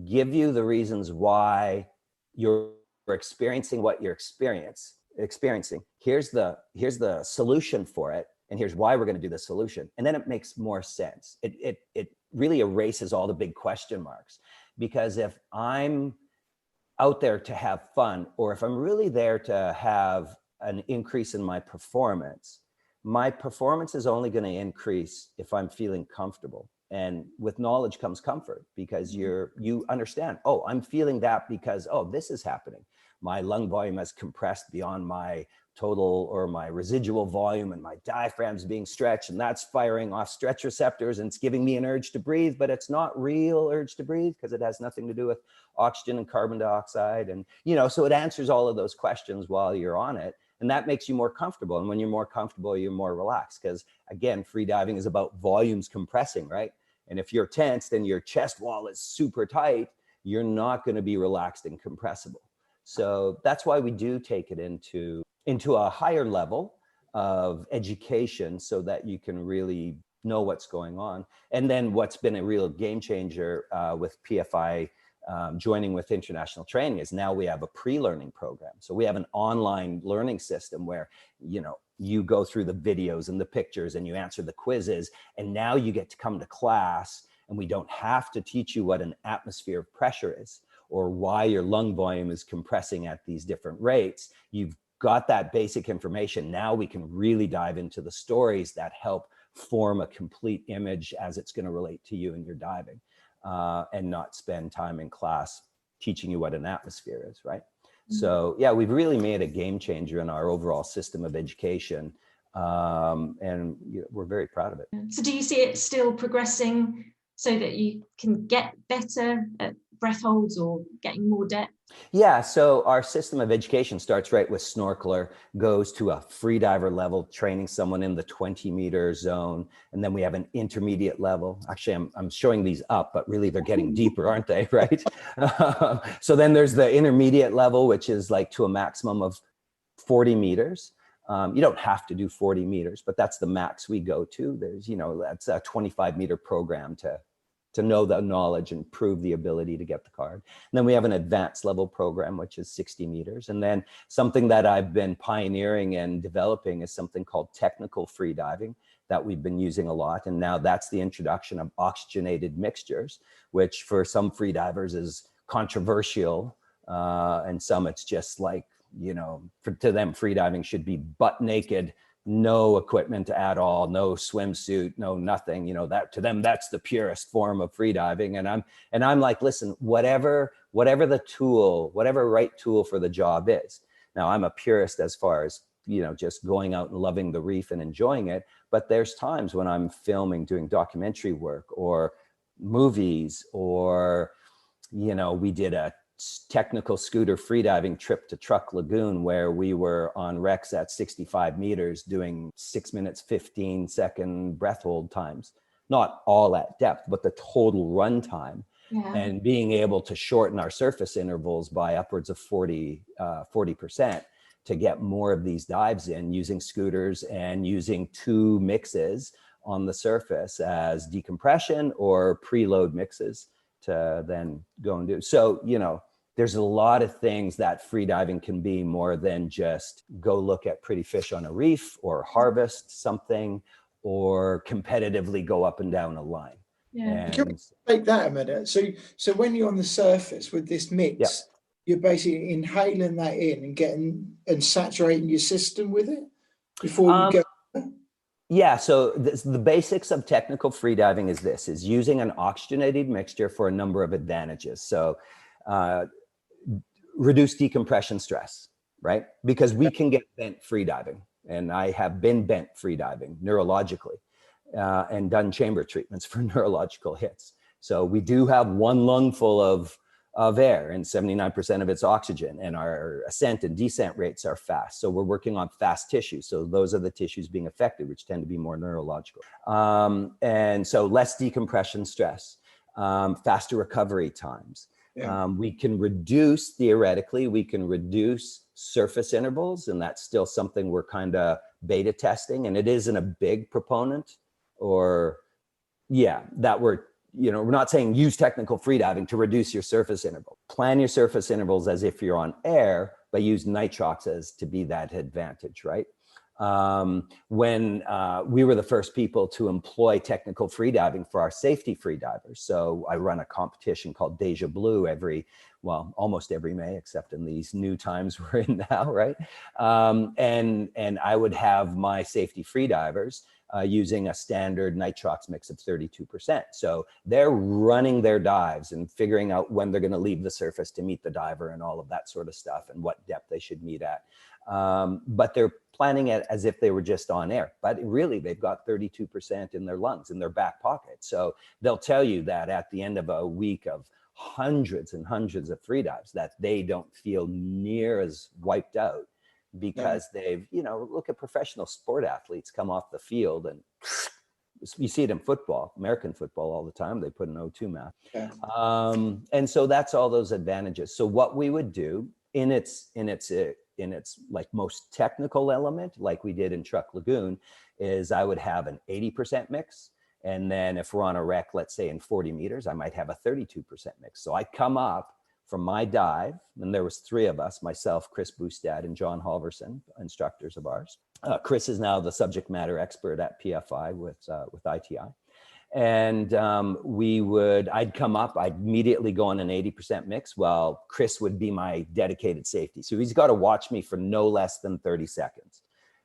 give you the reasons why you're experiencing what you're experiencing. Here's the solution for it, and here's why we're going to do the solution. And then it makes more sense. It really erases all the big question marks, because if I'm out there to have fun, or if I'm really there to have an increase in my performance is only going to increase if I'm feeling comfortable. And with knowledge comes comfort, because you understand, oh, I'm feeling that because, oh, this is happening. My lung volume has compressed beyond my total or my residual volume, and my diaphragm's being stretched, and that's firing off stretch receptors, and it's giving me an urge to breathe, but it's not real urge to breathe because it has nothing to do with oxygen and carbon dioxide. And, so it answers all of those questions while you're on it. And that makes you more comfortable. And when you're more comfortable, you're more relaxed, because again, free diving is about volumes compressing, right? And if you're tensed and your chest wall is super tight, you're not going to be relaxed and compressible. So that's why we do take it into a higher level of education, so that you can really know what's going on. And then what's been a real game changer with PFI joining with international training is now we have a pre-learning program. So we have an online learning system where, you go through the videos and the pictures and you answer the quizzes, and now you get to come to class and we don't have to teach you what an atmosphere of pressure is or why your lung volume is compressing at these different rates. You've got that basic information. Now we can really dive into the stories that help form a complete image as it's going to relate to you in your diving. And not spend time in class teaching you what an atmosphere is, right? Mm-hmm. So yeah, we've really made a game changer in our overall system of education, and we're very proud of it. So do you see it still progressing so that you can get better at breath holds or getting more depth? Yeah, so our system of education starts right with snorkeler, goes to a free diver level, training someone in the 20-meter zone. And then we have an intermediate level. Actually, I'm showing these up, but really they're getting deeper, aren't they, right? So then there's the intermediate level, which is like to a maximum of 40 meters. You don't have to do 40 meters, but that's the max we go to. There's, that's a 25-meter program to know the knowledge and prove the ability to get the card. And then we have an advanced level program, which is 60 meters. And then something that I've been pioneering and developing is something called technical free diving. that we've been using a lot. And now that's the introduction of oxygenated mixtures, which for some free divers is controversial. And some it's just like, to them, free diving should be butt naked, no equipment at all, no swimsuit, no nothing, that to them, that's the purest form of free diving. And I'm like, listen, whatever the tool, whatever right tool for the job is. Now I'm a purist as far as, just going out and loving the reef and enjoying it. But there's times when I'm filming, doing documentary work or movies, or, we did a technical scooter freediving trip to Truck Lagoon where we were on wrecks at 65 meters doing 6 minutes, 15-second breath hold times, not all at depth, but the total run time. Yeah. And being able to shorten our surface intervals by upwards of 40% to get more of these dives in, using scooters and using 2 mixes on the surface as decompression or preload mixes to then go and do. So, there's a lot of things that free diving can be more than just go look at pretty fish on a reef or harvest something or competitively go up and down a line. Yeah. Can we take that a minute? So when you're on the surface with this mix, you're basically inhaling that in and getting and saturating your system with it before you go. Yeah, so the basics of technical freediving is using an oxygenated mixture for a number of advantages. So reduce decompression stress, right? Because we can get bent freediving, and I have been bent freediving neurologically and done chamber treatments for neurological hits. So we do have one lung full of air and 79% of it's oxygen, and our ascent and descent rates are fast. So we're working on fast tissues. So those are the tissues being affected, which tend to be more neurological. And so less decompression stress, faster recovery times. Yeah. We can reduce, theoretically, we can reduce surface intervals, and that's still something we're kind of beta testing. And it isn't a big proponent that we're not saying use technical freediving to reduce your surface interval. Plan your surface intervals as if you're on air, but use nitrox as to be that advantage, right? When we were the first people to employ technical freediving for our safety freedivers. So I run a competition called Deja Blue almost every May, except in these new times we're in now, right? And I would have my safety freedivers using a standard nitrox mix of 32%. So they're running their dives and figuring out when they're going to leave the surface to meet the diver and all of that sort of stuff and what depth they should meet at. But they're planning it as if they were just on air, but really they've got 32% in their lungs, in their back pocket. So they'll tell you that at the end of a week of hundreds and hundreds of free dives that they don't feel near as wiped out because they've, look at professional sport athletes come off the field, and you see it in football, American football all the time. They put an O2 mask. Yeah. And so that's all those advantages. So what we would do in its like most technical element, like we did in Truck Lagoon, is I would have an 80% mix. And then if we're on a wreck, let's say in 40 meters, I might have a 32% mix. So I come up from my dive, and there was 3 of us, myself, Chris Boostad, and John Halverson, instructors of ours. Chris is now the subject matter expert at PFI with ITI. And I'd come up, I'd immediately go on an 80% mix while Chris would be my dedicated safety. So he's got to watch me for no less than 30 seconds,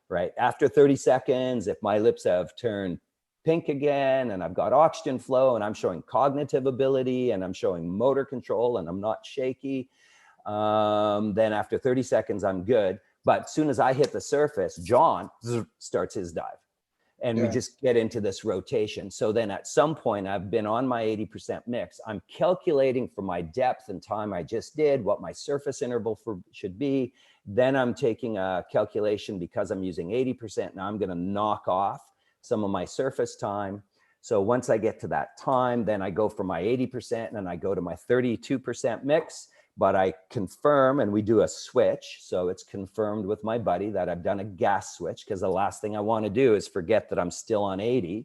right? After 30 seconds, if my lips have turned pink again and I've got oxygen flow and I'm showing cognitive ability and I'm showing motor control and I'm not shaky, then after 30 seconds, I'm good. But as soon as I hit the surface, John starts his dive. And we just get into this rotation. So then at some point, I've been on my 80% mix. I'm calculating for my depth and time I just did, what my surface interval should be. Then I'm taking a calculation because I'm using 80%. Now I'm going to knock off some of my surface time. So once I get to that time, then I go for my 80% and I go to my 32% mix. But I confirm, and we do a switch. So it's confirmed with my buddy that I've done a gas switch, because the last thing I want to do is forget that I'm still on 80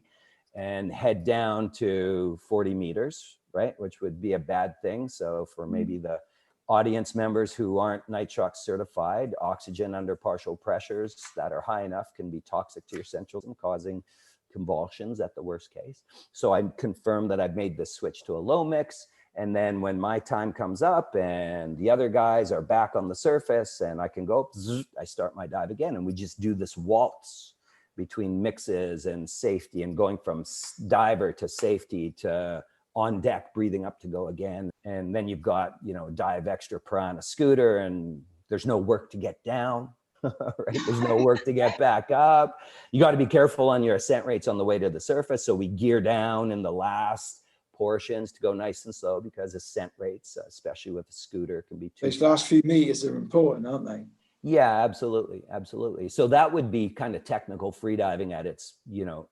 and head down to 40 meters, right? Which would be a bad thing. So for maybe the audience members who aren't nitrox certified, oxygen under partial pressures that are high enough can be toxic to your centrals and causing convulsions at the worst case. So I confirm that I've made this switch to a low mix. And then when my time comes up and the other guys are back on the surface and I can go, I start my dive again. And we just do this waltz between mixes and safety, and going from diver to safety to on deck, breathing up to go again. And then you've got, dive extra piranha scooter, and there's no work to get down, right? There's no work to get back up. You got to be careful on your ascent rates on the way to the surface. So we gear down in the last portions to go nice and slow, because ascent rates, especially with a scooter, can be too Those last few meters are important, aren't they? Yeah, absolutely. Absolutely. So that would be kind of technical freediving at its,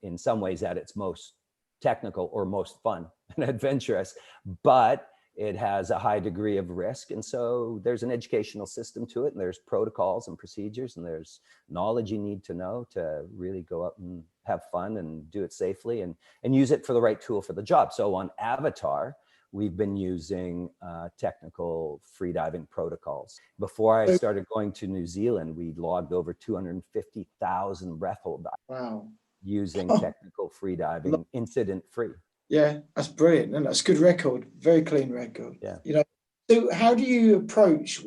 in some ways at its most technical or most fun and adventurous, but it has a high degree of risk. And so there's an educational system to it, and there's protocols and procedures, and there's knowledge you need to know to really go out and have fun and do it safely and use it for the right tool for the job. So on Avatar, we've been using technical freediving protocols. Before I started going to New Zealand, we logged over 250,000 breath hold dives. Wow. Using technical freediving, incident free. Yeah, that's brilliant. And that's a good record, very clean record. Yeah. So how do you approach, I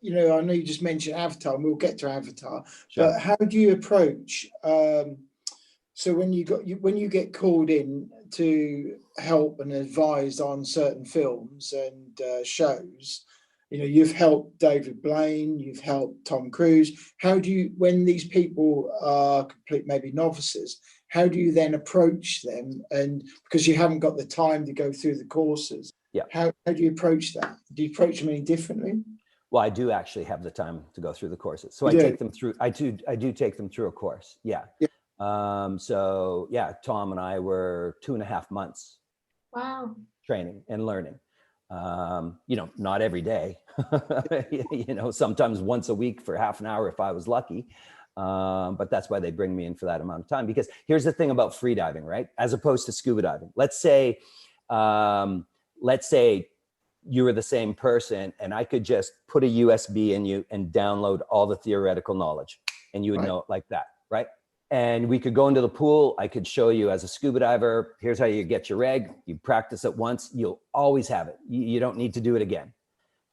know you just mentioned Avatar, and we'll get to Avatar, Sure. but how do you approach, so when you get called in to help and advise on certain films and shows, you've helped David Blaine, you've helped Tom Cruise. How do you, when these people are complete, maybe novices, how do you then approach them? And because you haven't got the time to go through the courses, how do you approach that? Do you approach them any differently? Well, I do actually have the time to go through the courses. So I take them through, I do take them through a course. Yeah. So yeah, Tom and I were 2.5 months. Wow. Training and learning. Not every day, sometimes once a week for half an hour if I was lucky. But that's why they bring me in for that amount of time, because here's the thing about freediving, right? As opposed to scuba diving. Let's say you were the same person and I could just put a USB in you and download all the theoretical knowledge and you would know it like that, right? And we could go into the pool. I could show you as a scuba diver, here's how you get your reg. You practice it once, you'll always have it. You don't need to do it again.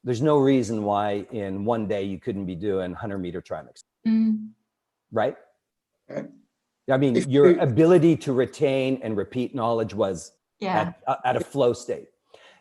There's no reason why in one day you couldn't be doing 100-meter trimix, right? I mean, your ability to retain and repeat knowledge was at a flow state.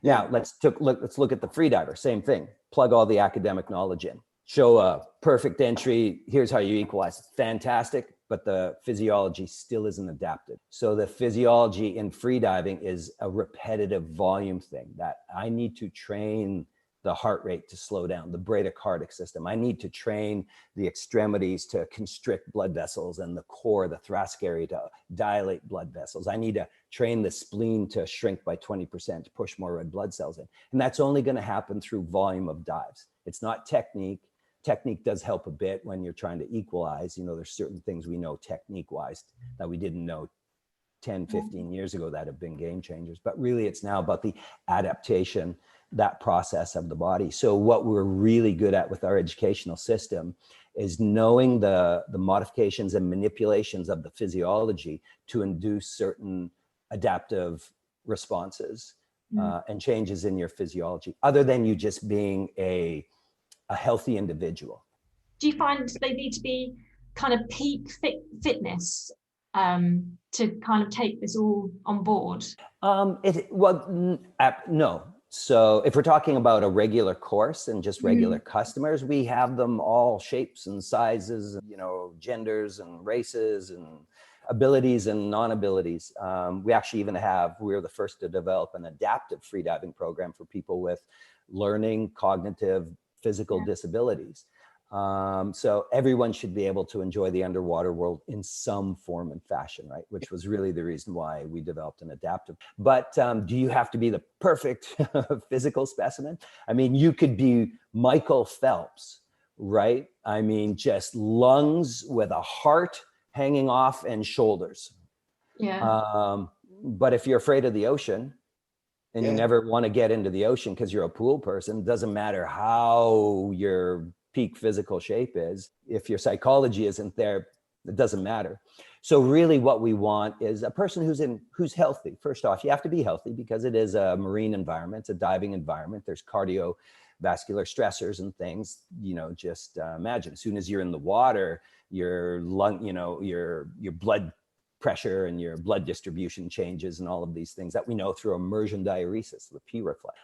Now let's look at the freediver, same thing. Plug all the academic knowledge in. Show a perfect entry. Here's how you equalize. Fantastic. But the physiology still isn't adapted. So the physiology in freediving is a repetitive volume thing that I need to train the heart rate to slow down, the bradycardic system. I need to train the extremities to constrict blood vessels and the core, the thoracic area, to dilate blood vessels. I need to train the spleen to shrink by 20% to push more red blood cells in. And that's only going to happen through volume of dives. It's not technique. Technique does help a bit when you're trying to equalize. There's certain things we know technique-wise that we didn't know 10, 15 years ago that have been game changers. But really, it's now about the adaptation, that process of the body. So what we're really good at with our educational system is knowing the modifications and manipulations of the physiology to induce certain adaptive responses and changes in your physiology, other than you just being a healthy individual. Do you find they need to be kind of peak fitness to kind of take this all on board? No. So if we're talking about a regular course and just regular customers, we have them all shapes and sizes, genders and races and abilities and non-abilities. We actually even we're the first to develop an adaptive freediving program for people with learning, cognitive, physical disabilities. So everyone should be able to enjoy the underwater world in some form and fashion, right? Which was really the reason why we developed an adaptive. But do you have to be the perfect physical specimen? I mean, you could be Michael Phelps, right? I mean, just lungs with a heart hanging off and shoulders. But if you're afraid of the ocean, and you never want to get into the ocean because you're a pool person, it doesn't matter how your peak physical shape is. If your psychology isn't there, It doesn't matter. So really what we want is a person who's healthy. First off, you have to be healthy because it is a marine environment, it's a diving environment. There's cardiovascular stressors and things, just imagine as soon as you're in the water, your lung, your blood pressure and your blood distribution changes and all of these things that we know through immersion diuresis, the P reflex.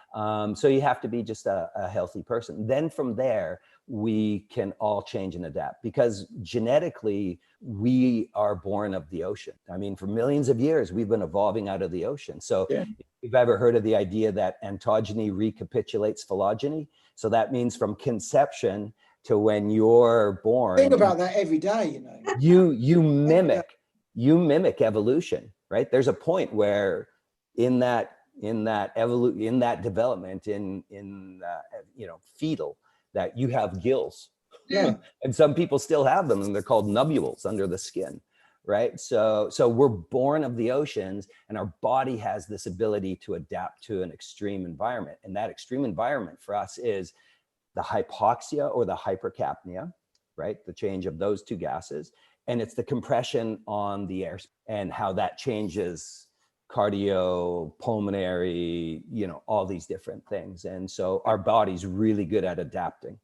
So you have to be just a healthy person. Then from there, we can all change and adapt because genetically, we are born of the ocean. I mean, for millions of years, we've been evolving out of the ocean. So if you've ever heard of the idea that ontogeny recapitulates phylogeny, so that means from conception to when you're born. Think about that every day, You mimic evolution, right? There's a point where in that development in fetal, that you have gills. Yeah. And some people still have them, and they're called nubules under the skin, right? So we're born of the oceans, and our body has this ability to adapt to an extreme environment. And that extreme environment for us is the hypoxia or the hypercapnia, right? The change of those two gases. And it's the compression on the air and how that changes cardiopulmonary, all these different things. And so our body's really good at adapting,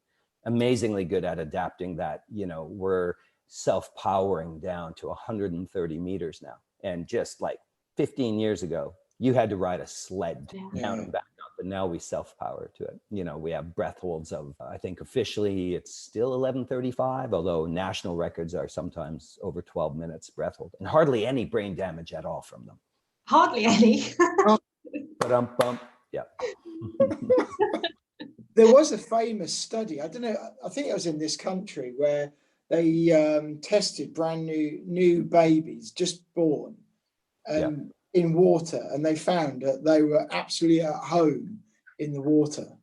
amazingly good at adapting that, we're self-powering down to 130 meters now. And just like 15 years ago, you had to ride a sled down and back up, but now we self-power to it. We have breath holds of, I think officially it's still 11:35, although national records are sometimes over 12 minutes breath hold, and hardly any brain damage at all from them. Hardly any. Yeah. There was a famous study, I don't know, I think it was in this country, where they tested brand new babies just born in water, and they found that they were absolutely at home in the water.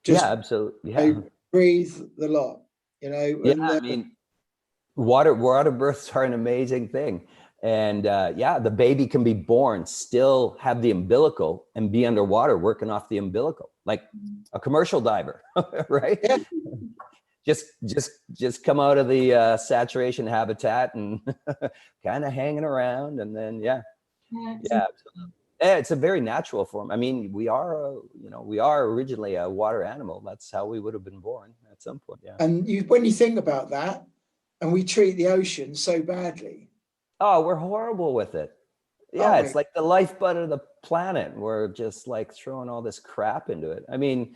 Absolutely. Yeah. They breathe the lot, I mean, water births are an amazing thing. And the baby can be born, still have the umbilical and be underwater working off the umbilical, like a commercial diver, right? Yeah. Just come out of the saturation habitat and kind of hanging around, and then absolutely. Yeah, it's a very natural form. I mean, we are originally a water animal. That's how we would have been born at some point. Yeah. And when you think about that, and we treat the ocean so badly. Oh, we're horrible with it. Yeah, it's like the lifeblood of the planet. We're just like throwing all this crap into it. I mean,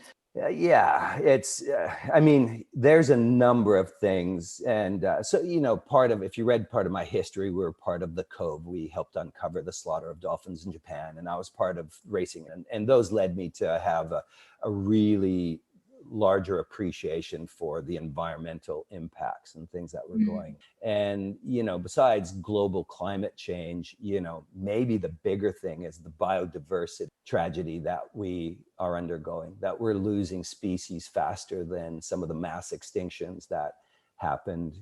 there's a number of things. And if you read part of my history, we were part of the Cove. We helped uncover the slaughter of dolphins in Japan, and I was part of racing. And those led me to have a really larger appreciation for the environmental impacts and things that were going. And, besides global climate change, maybe the bigger thing is the biodiversity tragedy that we are undergoing, that we're losing species faster than some of the mass extinctions that happened,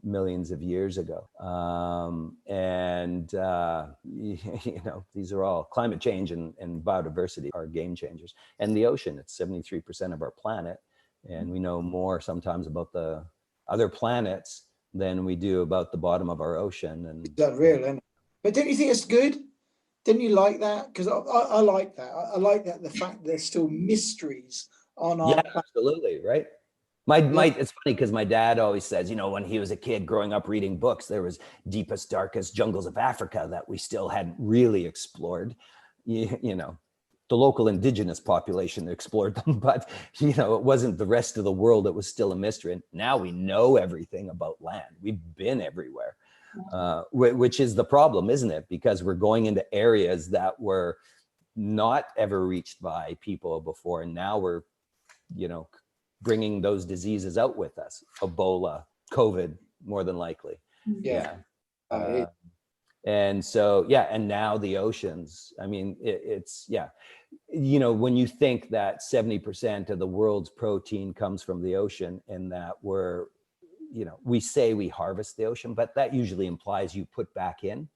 millions of years ago. These are all climate change and biodiversity are game changers. And the ocean, it's 73% of our planet. And we know more sometimes about the other planets than we do about the bottom of our ocean. And it's unreal, isn't it? But don't you think it's good? Didn't you like that? Because I like that. I like that, the fact there's still mysteries on our planet. Absolutely, right? It's funny because my dad always says, when he was a kid growing up reading books, there was deepest, darkest jungles of Africa that we still hadn't really explored. The local indigenous population explored them, but it wasn't the rest of the world. It was still a mystery. And now we know everything about land. We've been everywhere, which is the problem, isn't it? Because we're going into areas that were not ever reached by people before, and now we're, bringing those diseases out with us. Ebola, COVID, more than likely. And so, and now the oceans. I mean, when you think that 70% of the world's protein comes from the ocean, and that we say we harvest the ocean, but that usually implies you put back in,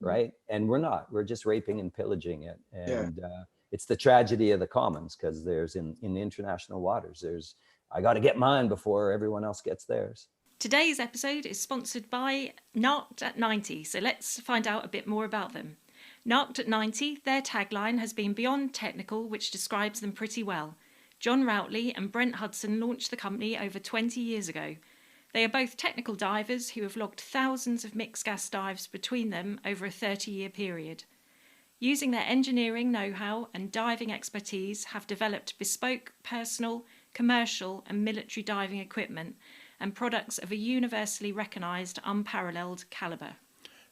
right? And we're not. We're just raping and pillaging it. And it's the tragedy of the commons, because there's in international waters, I got to get mine before everyone else gets theirs. Today's episode is sponsored by Narked at 90, so let's find out a bit more about them. Narked at 90, their tagline has been beyond technical, which describes them pretty well. John Routley and Brent Hudson launched the company over 20 years ago. They are both technical divers who have logged thousands of mixed gas dives between them over a 30-year period. Using their engineering know-how and diving expertise, have developed bespoke, personal, commercial and military diving equipment and products of a universally recognised, unparalleled calibre.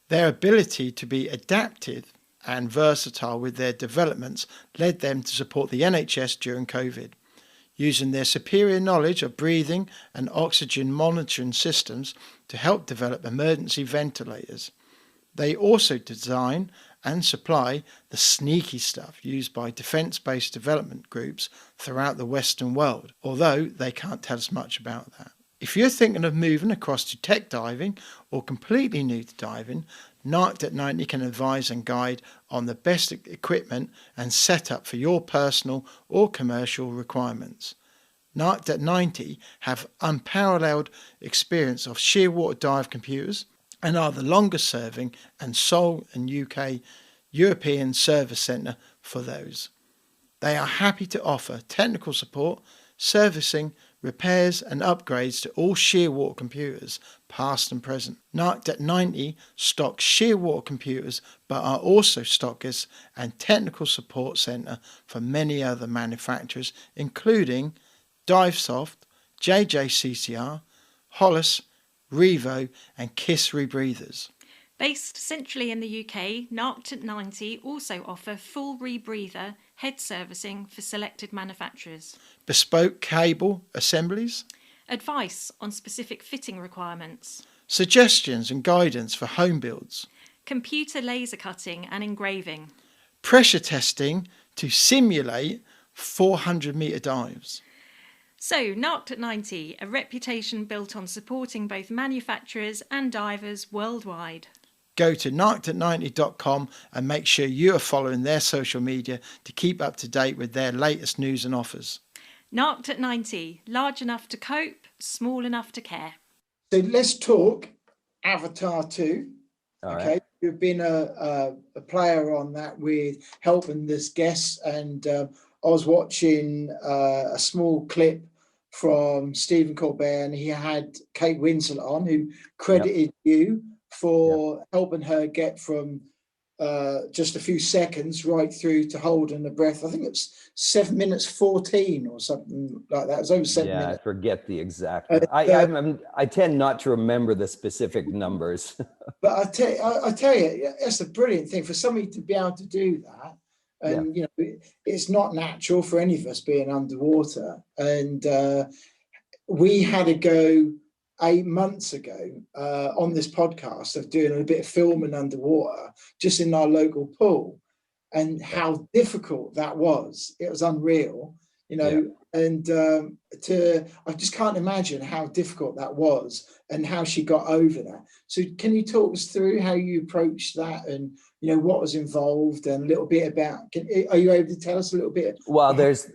Their ability to be adaptive and versatile with their developments led them to support the NHS during COVID. Using their superior knowledge of breathing and oxygen monitoring systems to help develop emergency ventilators. They also design and supply the sneaky stuff used by defence-based development groups throughout the Western world, although they can't tell us much about that. If you're thinking of moving across to tech diving or completely new to diving, Narked at 90 can advise and guide on the best equipment and setup for your personal or commercial requirements. Narked at 90 have unparalleled experience of shearwater dive computers and are the longest serving and sole and UK European service centre for those. They are happy to offer technical support, servicing, repairs and upgrades to all shearwater computers, past and present. Narked at 90 stock shearwater computers, but are also stockists and technical support centre for many other manufacturers, including Divesoft, JJCCR, Hollis, Revo and Kiss rebreathers. Based centrally in the UK, Narked at 90 also offer full rebreather head servicing for selected manufacturers. Bespoke cable assemblies. Advice on specific fitting requirements. Suggestions and guidance for home builds. Computer laser cutting and engraving. Pressure testing to simulate 400-metre dives. So, Narked at 90, a reputation built on supporting both manufacturers and divers worldwide. Go to narkedat90.com and make sure you are following their social media to keep up to date with their latest news and offers. Narked at 90, large enough to cope, small enough to care. So let's talk Avatar 2. All Okay, right. you've been a player on that with helping this guest, and I was watching a small clip from Stephen Colbert, and he had Kate Winslet on, who credited you for helping her get from just a few seconds right through to holding the breath. I think it was 7 minutes 14 or something like that. It was over 7 Yeah, minutes. I forget the exact. I tend not to remember the specific numbers. But I tell you, that's a brilliant thing for somebody to be able to do that. And you know, it's not natural for any of us being underwater. And we had a go 8 months ago on this podcast of doing a bit of filming underwater, just in our local pool, and how difficult that was. It was unreal, you know. And I just can't imagine how difficult that was and how she got over that. So can you talk us through how you approached that, and you know what was involved, and a little bit about? Are you able to tell us a little bit? Well, there's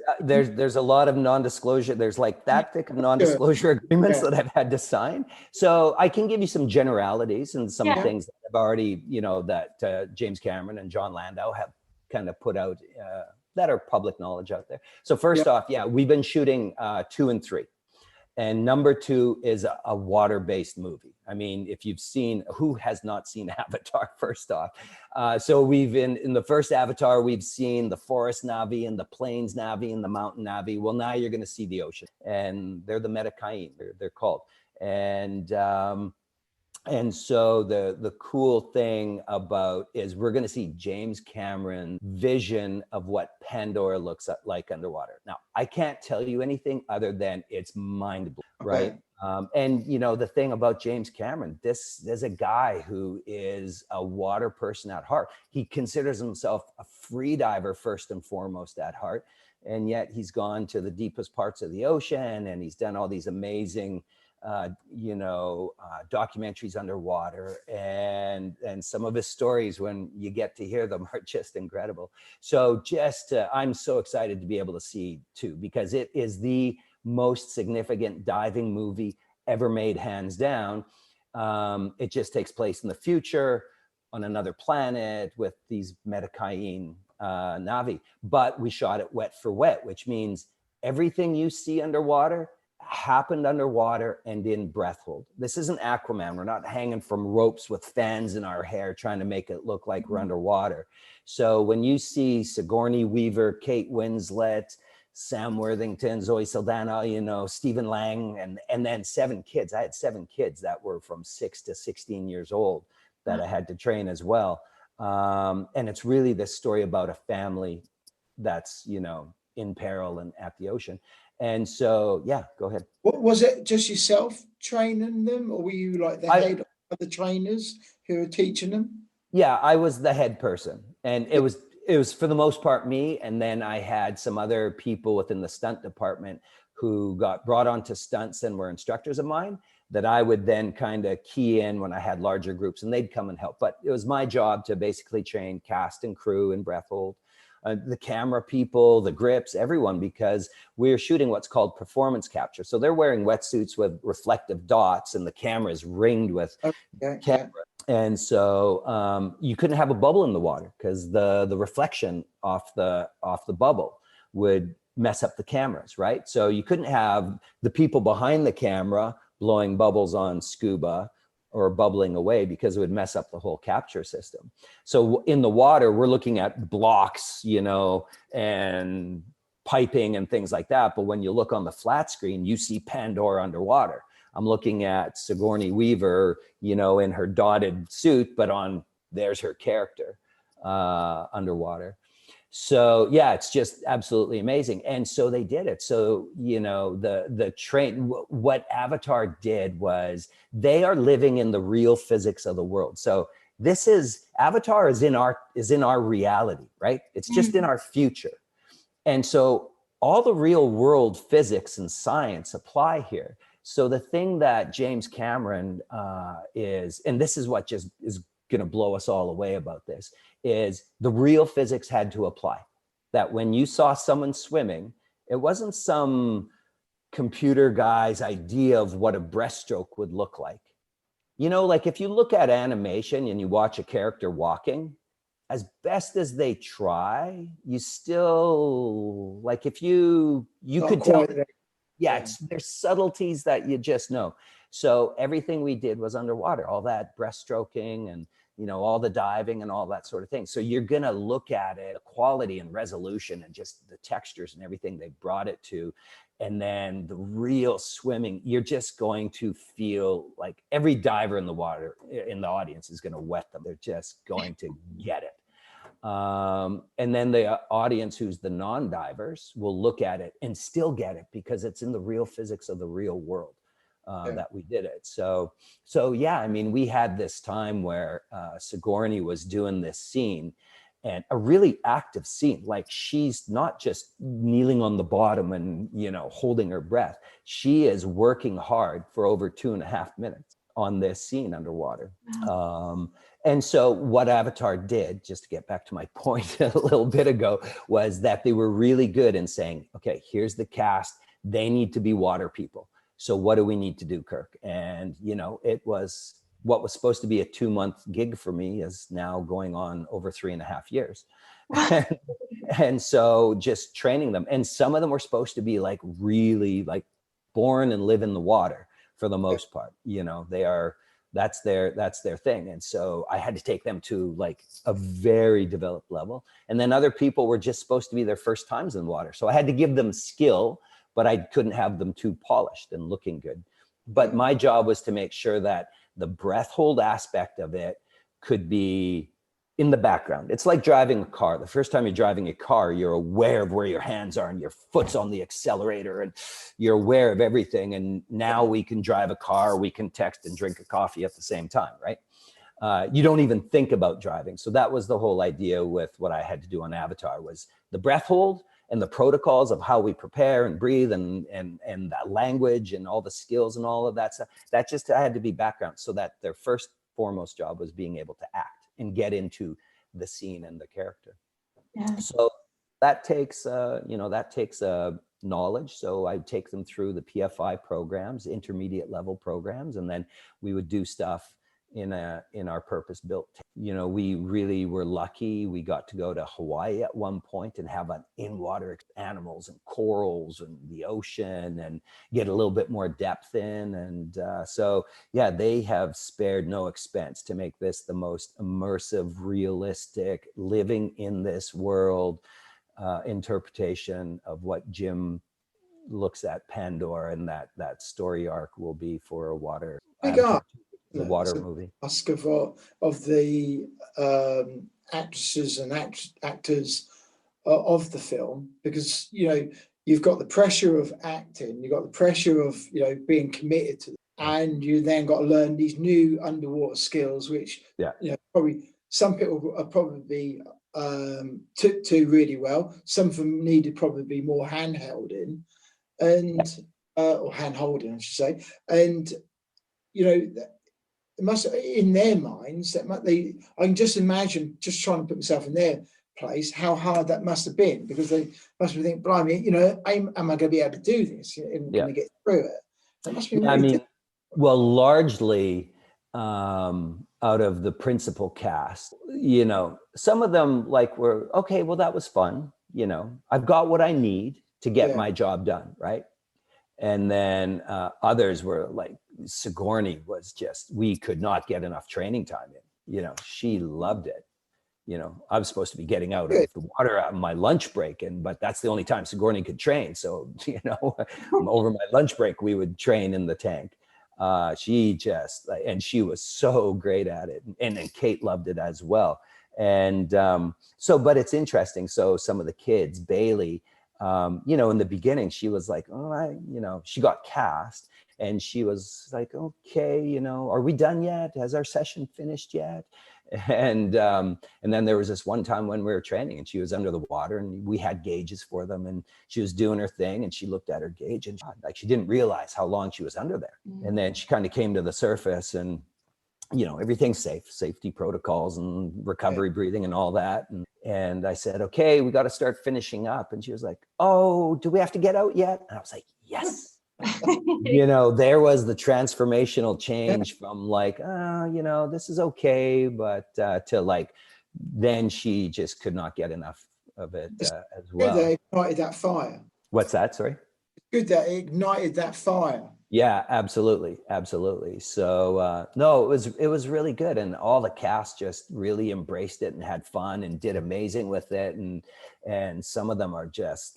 a lot of non-disclosure. There's like that thick of non-disclosure agreements that I've had to sign. So I can give you some generalities and some things that I've already, you know, that James Cameron and John Landau have kind of put out that are public knowledge out there. So first off, we've been shooting 2 and 3. And number 2 is a water-based movie. I mean, if you've seen, who has not seen Avatar, first off? So we've in the first Avatar, we've seen the forest Na'vi and the plains Na'vi and the mountain Na'vi. Well, now you're going to see the ocean, and they're the Metakain, they're called. And so the cool thing about is we're going to see James Cameron's vision of what Pandora looks like underwater. Now, I can't tell you anything other than it's mind-blowing, right? And you know, the thing about James Cameron, there's a guy who is a water person at heart. He considers himself a free diver first and foremost at heart. And yet he's gone to the deepest parts of the ocean, and he's done all these amazing documentaries underwater, and some of his stories, when you get to hear them, are just incredible. So I'm so excited to be able to see 2, because it is the most significant diving movie ever made, hands down. It just takes place in the future on another planet with these metakain Navi. But we shot it wet for wet, which means everything you see underwater happened underwater and in breath hold. This isn't Aquaman. We're not hanging from ropes with fans in our hair trying to make it look like we're underwater. So when you see Sigourney Weaver, Kate Winslet, Sam Worthington, Zoe Saldana, you know, Stephen Lang, and then 7 kids. I had 7 kids that were from 6 to 16 years old that I had to train as well. And it's really this story about a family that's, you know, in peril and at the ocean. And so, yeah, go ahead. What was it? Just yourself training them, or were you like the head of the trainers who were teaching them? Yeah, I was the head person, and it was for the most part me. And then I had some other people within the stunt department who got brought onto stunts and were instructors of mine that I would then kind of key in when I had larger groups, and they'd come and help. But it was my job to basically train cast and crew and breath hold. The camera people, the grips, everyone, because we're shooting what's called performance capture. So they're wearing wetsuits with reflective dots and the camera is ringed with camera. And so you couldn't have a bubble in the water because the reflection off the bubble would mess up the cameras, right? So you couldn't have the people behind the camera blowing bubbles on Scuba or bubbling away because it would mess up the whole capture system. So in the water, we're looking at blocks, you know, and piping and things like that. But when you look on the flat screen, you see Pandora underwater. I'm looking at Sigourney Weaver, you know, in her dotted suit, but there's her character underwater. So yeah, it's just absolutely amazing. And so they did it. So, you know, what Avatar did was they are living in the real physics of the world. So Avatar is in our reality, right? It's just in our future. And so all the real world physics and science apply here. So the thing that James Cameron is, and this is what just is going to blow us all away about this, is the real physics had to apply. That when you saw someone swimming, it wasn't some computer guy's idea of what a breaststroke would look like. You know, like if you look at animation and you watch a character walking, as best as they try, you still, like if you could tell, there's subtleties that you just know. So everything we did was underwater, all that breaststroking and, you know, all the diving and all that sort of thing. So you're going to look at it, the quality and resolution and just the textures and everything they brought it to. And then the real swimming, you're just going to feel like every diver in the water, in the audience, is going to wet them. They're just going to get it. And then the audience who's the non-divers will look at it and still get it because it's in the real physics of the real world. That we did it. So yeah, I mean, we had this time where Sigourney was doing this scene, and a really active scene. Like she's not just kneeling on the bottom and, you know, holding her breath. She is working hard for over 2.5 minutes on this scene underwater. And so what Avatar did, just to get back to my point a little bit ago, was that they were really good in saying, okay, here's the cast. They need to be water people. So what do we need to do, Kirk? And, you know, it was what was supposed to be a 2-month gig for me is now going on over 3.5 years. And so just training them. And some of them were supposed to be like really like born and live in the water for the most part. You know, that's their thing. And so I had to take them to like a very developed level. And then other people were just supposed to be their first times in water. So I had to give them skill, but I couldn't have them too polished and looking good. But my job was to make sure that the breath hold aspect of it could be in the background. It's like driving a car. The first time you're driving a car, you're aware of where your hands are and your foot's on the accelerator and you're aware of everything. And now we can drive a car, we can text and drink a coffee at the same time, right? You don't even think about driving. So that was the whole idea with what I had to do on Avatar, was the breath hold and the protocols of how we prepare and breathe and that language and all the skills and all of that stuff. That just had to be background, so that their first foremost job was being able to act and get into the scene and the character. So That takes, knowledge. So I take them through the PFI programs, intermediate level programs, and then we would do stuff in our purpose-built. We really were lucky. We got to go to Hawaii at one point and have an in-water animals and corals and the ocean and get a little bit more depth in. And so, yeah, they have spared no expense to make this the most immersive, realistic, living in this world interpretation of what Jim looks at Pandora, and that story arc will be for a water movie. Oscar of the actresses and actors of the film, because you've got the pressure of acting, you've got the pressure of being committed to, and you then got to learn these new underwater skills, which probably some people are probably took to really well. Some of them needed probably be more hand holding, or hand holding, I should say. And it must, in their minds, I can just imagine, just trying to put myself in their place, how hard that must have been, because they must be thinking, blimey, am I going to be able to do this and going to get through it? That must be really largely out of the principal cast, some of them were okay, well, that was fun, I've got what I need to get my job done, right? And then others were like, Sigourney was just, we could not get enough training time in, she loved it. I was supposed to be getting out of the water on my lunch break, but that's the only time Sigourney could train. So, over my lunch break, we would train in the tank. She just, and she was so great at it. And then Kate loved it as well. And but it's interesting. So some of the kids, Bailey, in the beginning, she was like, she got cast and she was like, okay, are we done yet? Has our session finished yet? And then there was this one time when we were training and she was under the water and we had gauges for them and she was doing her thing and she looked at her gauge and she didn't realize how long she was under there. And then she kind of came to the surface and, everything's safe, safety protocols and recovery breathing and all that. And I said, okay, we got to start finishing up. And she was like, oh, do we have to get out yet? And I was like, yes. There was the transformational change from this is okay, but to then she just could not get enough of it as well. Good that it ignited that fire. What's that? Sorry? Good that it ignited that fire. Yeah, absolutely. So no, it was really good, and all the cast just really embraced it and had fun and did amazing with it, and some of them are just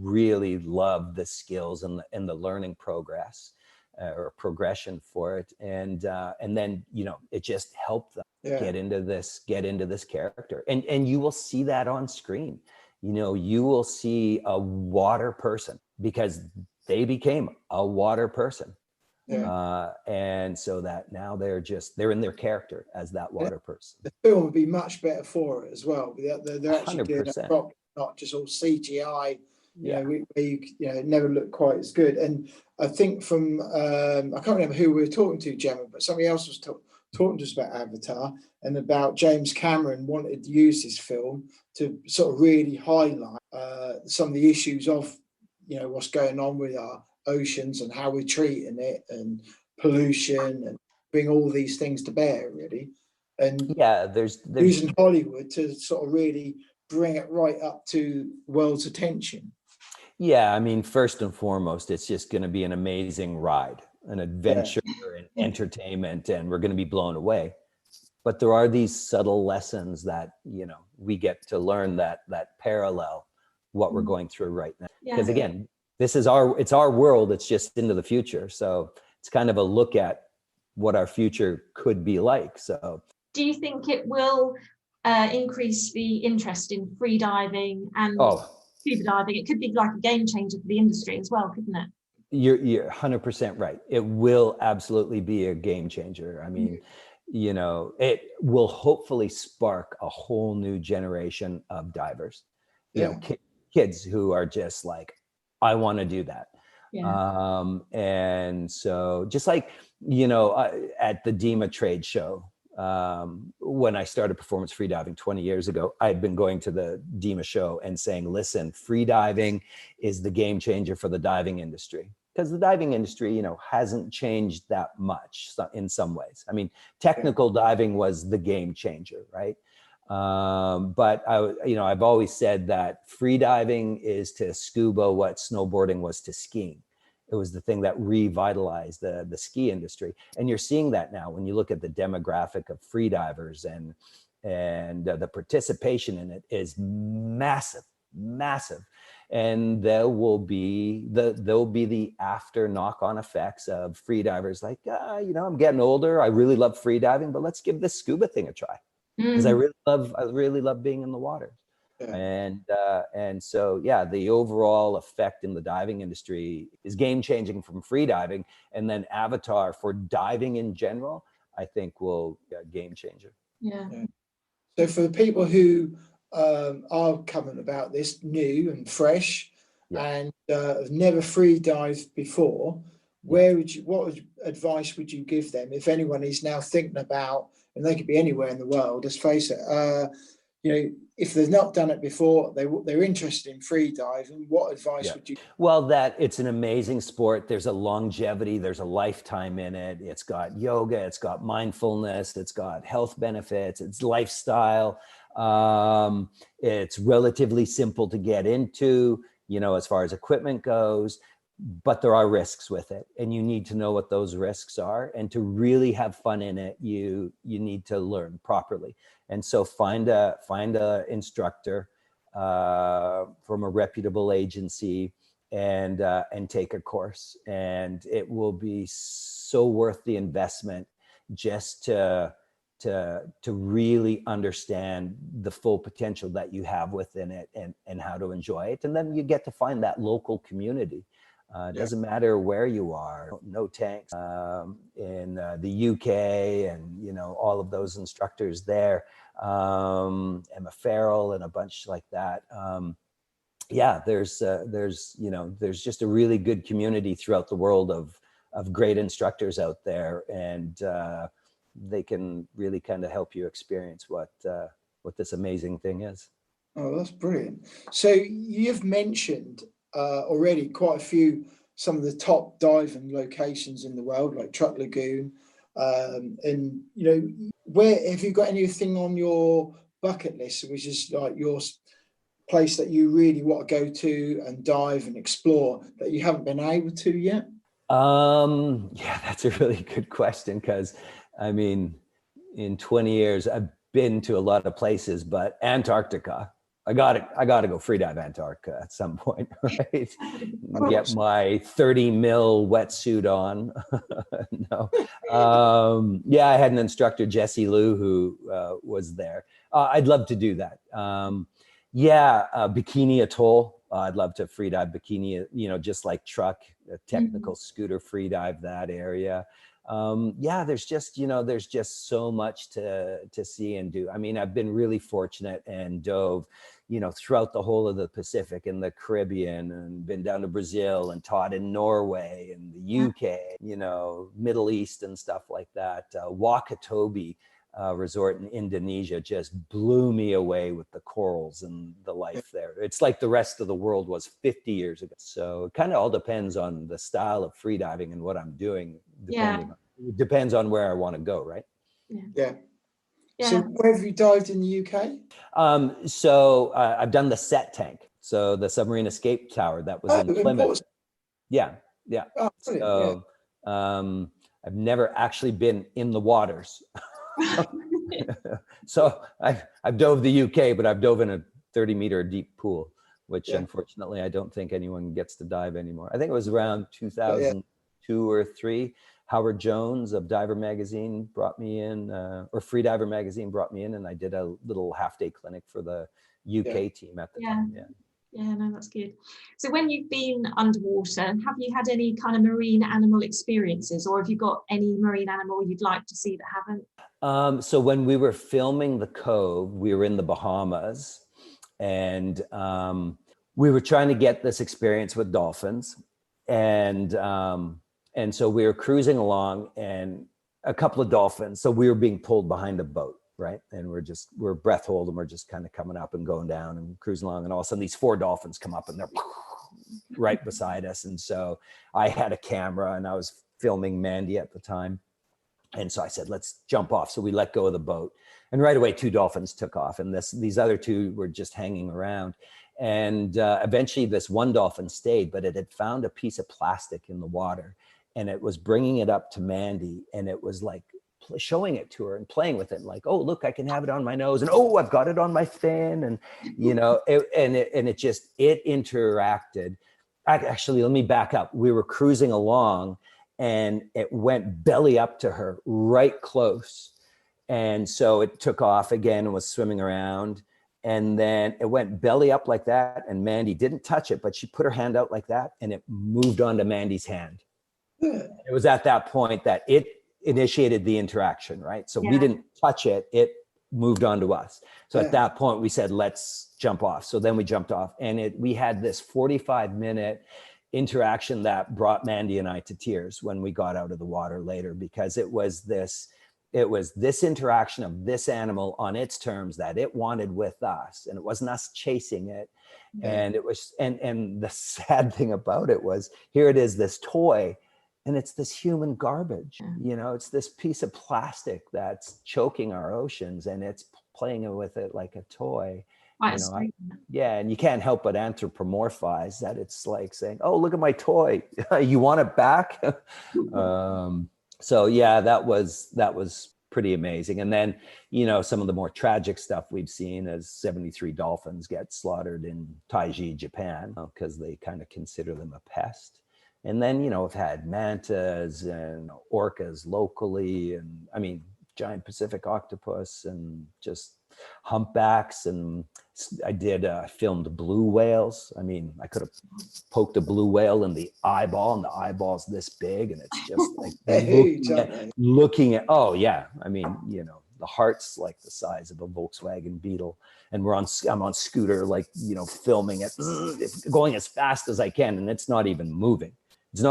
really love the skills and the learning progress or progression for it, and then it just helped them get into this character, and you will see that on screen. You will see a water person because they became a water person. And so that now they're in their character as that water person. The film would be much better for it as well. They're actually 100%. Doing it properly, not just all CGI, where you never look quite as good. And I think from, I can't remember who we were talking to, Gemma, but somebody else was talking to us about Avatar and about James Cameron wanted to use this film to sort of really highlight some of the issues of what's going on with our oceans and how we're treating it and pollution and bring all these things to bear, really. And there's using Hollywood to sort of really bring it right up to world's attention. First and foremost, it's just going to be an amazing ride, an adventure and entertainment, and we're going to be blown away. But there are these subtle lessons that we get to learn that parallel what we're going through right now, because again, it's our world, it's just into the future, so it's kind of a look at what our future could be like. So do you think it will increase the interest in free diving and scuba diving? It could be like a game changer for the industry as well, couldn't it? You're 100% right. It will absolutely be a game changer. It will hopefully spark a whole new generation of divers. Kids who are just like, I want to do that. And so just at the DEMA trade show when I started performance freediving 20 years ago, I'd been going to the DEMA show and saying, listen, freediving is the game changer for the diving industry. Because the diving industry, you know, hasn't changed that much in some ways. I mean, technical diving was the game changer, right? But I've always said that freediving is to scuba what snowboarding was to skiing. It was the thing that revitalized the ski industry. And you're seeing that now when you look at the demographic of freedivers, and the participation in it is massive, massive. And there will be the after knock-on effects of freedivers like, I'm getting older. I really love freediving, but let's give this scuba thing a try. Because I really love being in the water. Yeah. And so, yeah, the overall effect in the diving industry is game changing from freediving, and then Avatar for diving in general, I think will be a game changer. Yeah. So for the people who are coming about this new and fresh and have never free dived before, what advice would you give them if anyone is now thinking about, and they could be anywhere in the world, let's face it, if they've not done it before, they're interested in free diving, what advice would you? Well, that it's an amazing sport. There's a longevity, there's a lifetime in it. It's got yoga, it's got mindfulness, it's got health benefits, it's lifestyle. It's relatively simple to get into, as far as equipment goes, but there are risks with it, and you need to know what those risks are. And to really have fun in it, you need to learn properly. And so find a instructor from a reputable agency and take a course, and it will be so worth the investment just to really understand the full potential that you have within it, and how to enjoy it. And then you get to find that local community. It doesn't matter where you are. No tanks in the UK, and all of those instructors there, Emma Farrell and a bunch like that. There's just a really good community throughout the world of great instructors out there, and they can really kind of help you experience what this amazing thing is. Oh, that's brilliant. So you've mentioned already quite a few, some of the top diving locations in the world, like Truck Lagoon, and where have you got anything on your bucket list which is like your place that you really want to go to and dive and explore that you haven't been able to yet? That's a really good question, because I mean, in 20 years I've been to a lot of places, but Antarctica, I gotta go free dive Antarctica at some point, right? Get my 30 mil wetsuit on. No. I had an instructor, Jesse Liu, who was there. I'd love to do that. Bikini Atoll. I'd love to free dive Bikini, just like Truck, a technical scooter free dive that area. There's just so much to see and do. I mean, I've been really fortunate and dove, throughout the whole of the Pacific and the Caribbean, and been down to Brazil and taught in Norway and the UK, Middle East and stuff like that. Wakatobi resort in Indonesia just blew me away with the corals and the life there. It's like the rest of the world was 50 years ago. So it kind of all depends on the style of freediving and what I'm doing. It depends on where I want to go, right? Yeah. So where have you dived in the UK? I've done the set tank. So the submarine escape tower that was in Plymouth. Yeah. Oh, I've never actually been in the waters. So I've dove the UK, but I've dove in a 30-meter deep pool, which unfortunately I don't think anyone gets to dive anymore. I think it was around 2002 or 3. Howard Jones of Diver Magazine brought me in, or Free Diver Magazine brought me in, and I did a little half-day clinic for the UK team at the time. Yeah, no, that's good. So when you've been underwater, have you had any kind of marine animal experiences, or have you got any marine animal you'd like to see that haven't? So when we were filming The Cove, we were in the Bahamas, and we were trying to get this experience with dolphins. And so we were cruising along, and a couple of dolphins. So we were being pulled behind a boat, right? And we're breath holding. We're just kind of coming up and going down and cruising along. And all of a sudden these 4 dolphins come up and they're right beside us. And so I had a camera and I was filming Mandy at the time. And so I said, let's jump off. So we let go of the boat. And right away, 2 dolphins took off. And these other 2 were just hanging around. And eventually this one dolphin stayed, but it had found a piece of plastic in the water. And it was bringing it up to Mandy. And it was like showing it to her and playing with it. Like, oh, look, I can have it on my nose. And oh, I've got it on my fin. And, you know, it interacted. Actually, let me back up. We were cruising along and it went belly up to her right close. And so it took off again and was swimming around. And then it went belly up like that. And Mandy didn't touch it, but she put her hand out like that and it moved onto Mandy's hand. It was at that point that it initiated the interaction, right? So we didn't touch it, it moved onto us. So at that point we said, let's jump off. So then we jumped off and we had this 45-minute interaction that brought Mandy and I to tears when we got out of the water later, because it was this interaction of this animal on its terms that it wanted with us, and it wasn't us chasing it. And it was, and the sad thing about it was, here it is, this toy, and it's this human garbage. You know, it's this piece of plastic that's choking our oceans, and it's playing with it like a toy. You know, and you can't help but anthropomorphize that. It's like saying, oh, look at my toy. You want it back? So yeah, that was pretty amazing. And then, you know, some of the more tragic stuff we've seen is 73 dolphins get slaughtered in Taiji, Japan, because they kind of consider them a pest. And then, you know, we've had mantas and orcas locally, and I mean, giant Pacific octopus and just humpbacks. And I filmed blue whales. I mean, I could have poked a blue whale in the eyeball, and the eyeball's this big, and it's just like looking at, oh yeah. I mean, you know, the heart's like the size of a Volkswagen Beetle, and I'm on scooter, like, you know, filming it, going as fast as I can, and it's not even moving. It's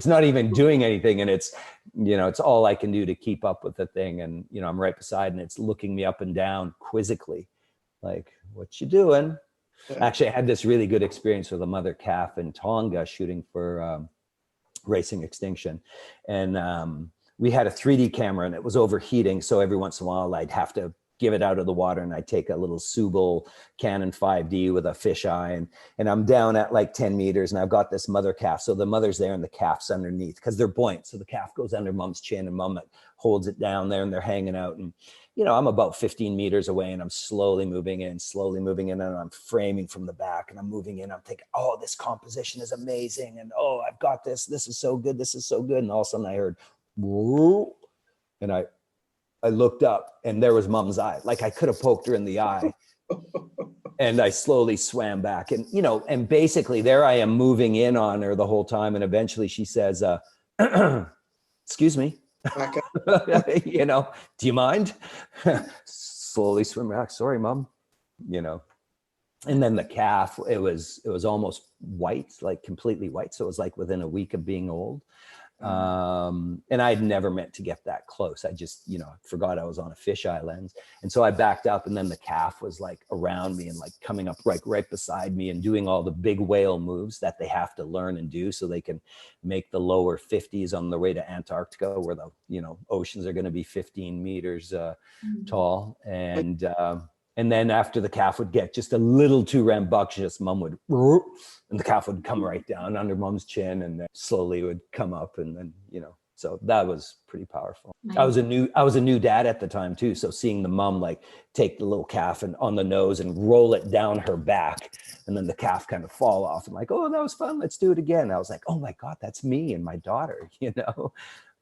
not even doing anything. And it's, you know, it's all I can do to keep up with the thing. And, you know, I'm right beside, and it's looking me up and down quizzically, like, what you doing? Actually, I had this really good experience with a mother calf in Tonga shooting for racing extinction. And we had a 3D camera, and it was overheating. So every once in a while I'd have to give it out of the water, and I take a little Scuba Canon 5D with a fisheye, and I'm down at like 10 meters, and I've got this mother calf. So the mother's there and the calf's underneath, because they're buoyant. So the calf goes under mom's chin, and mom holds it down there, and they're hanging out. And, you know, I'm about 15 meters away, and I'm slowly moving in, and I'm framing from the back, and I'm moving in. I'm thinking, oh, this composition is amazing. And, oh, I've got this. This is so good. This is so good. And all of a sudden I heard, whoa, and I looked up, and there was mom's eye. Like, I could have poked her in the eye. And I slowly swam back, and, you know, and basically there I am moving in on her the whole time. And eventually she says, excuse me, you know, do you mind? Slowly swim back. Sorry, mom, you know. And then the calf, it was almost white, like completely white. So it was like within a week of being old. And I'd never meant to get that close. I just, you know, forgot I was on a fisheye lens. And so I backed up, and then the calf was like around me and like coming up right beside me and doing all the big whale moves that they have to learn and do so they can make the lower 50s on the way to Antarctica, where the, you know, oceans are going to be 15 meters tall. And then after the calf would get just a little too rambunctious, mom would, and the calf would come right down under mom's chin, and then slowly would come up, and then, you know, so that was pretty powerful. Nice. I was a new dad at the time too. So seeing the mom like take the little calf and on the nose and roll it down her back, and then the calf kind of fall off, and like, oh, that was fun. Let's do it again. I was like, oh my God, that's me and my daughter, you know?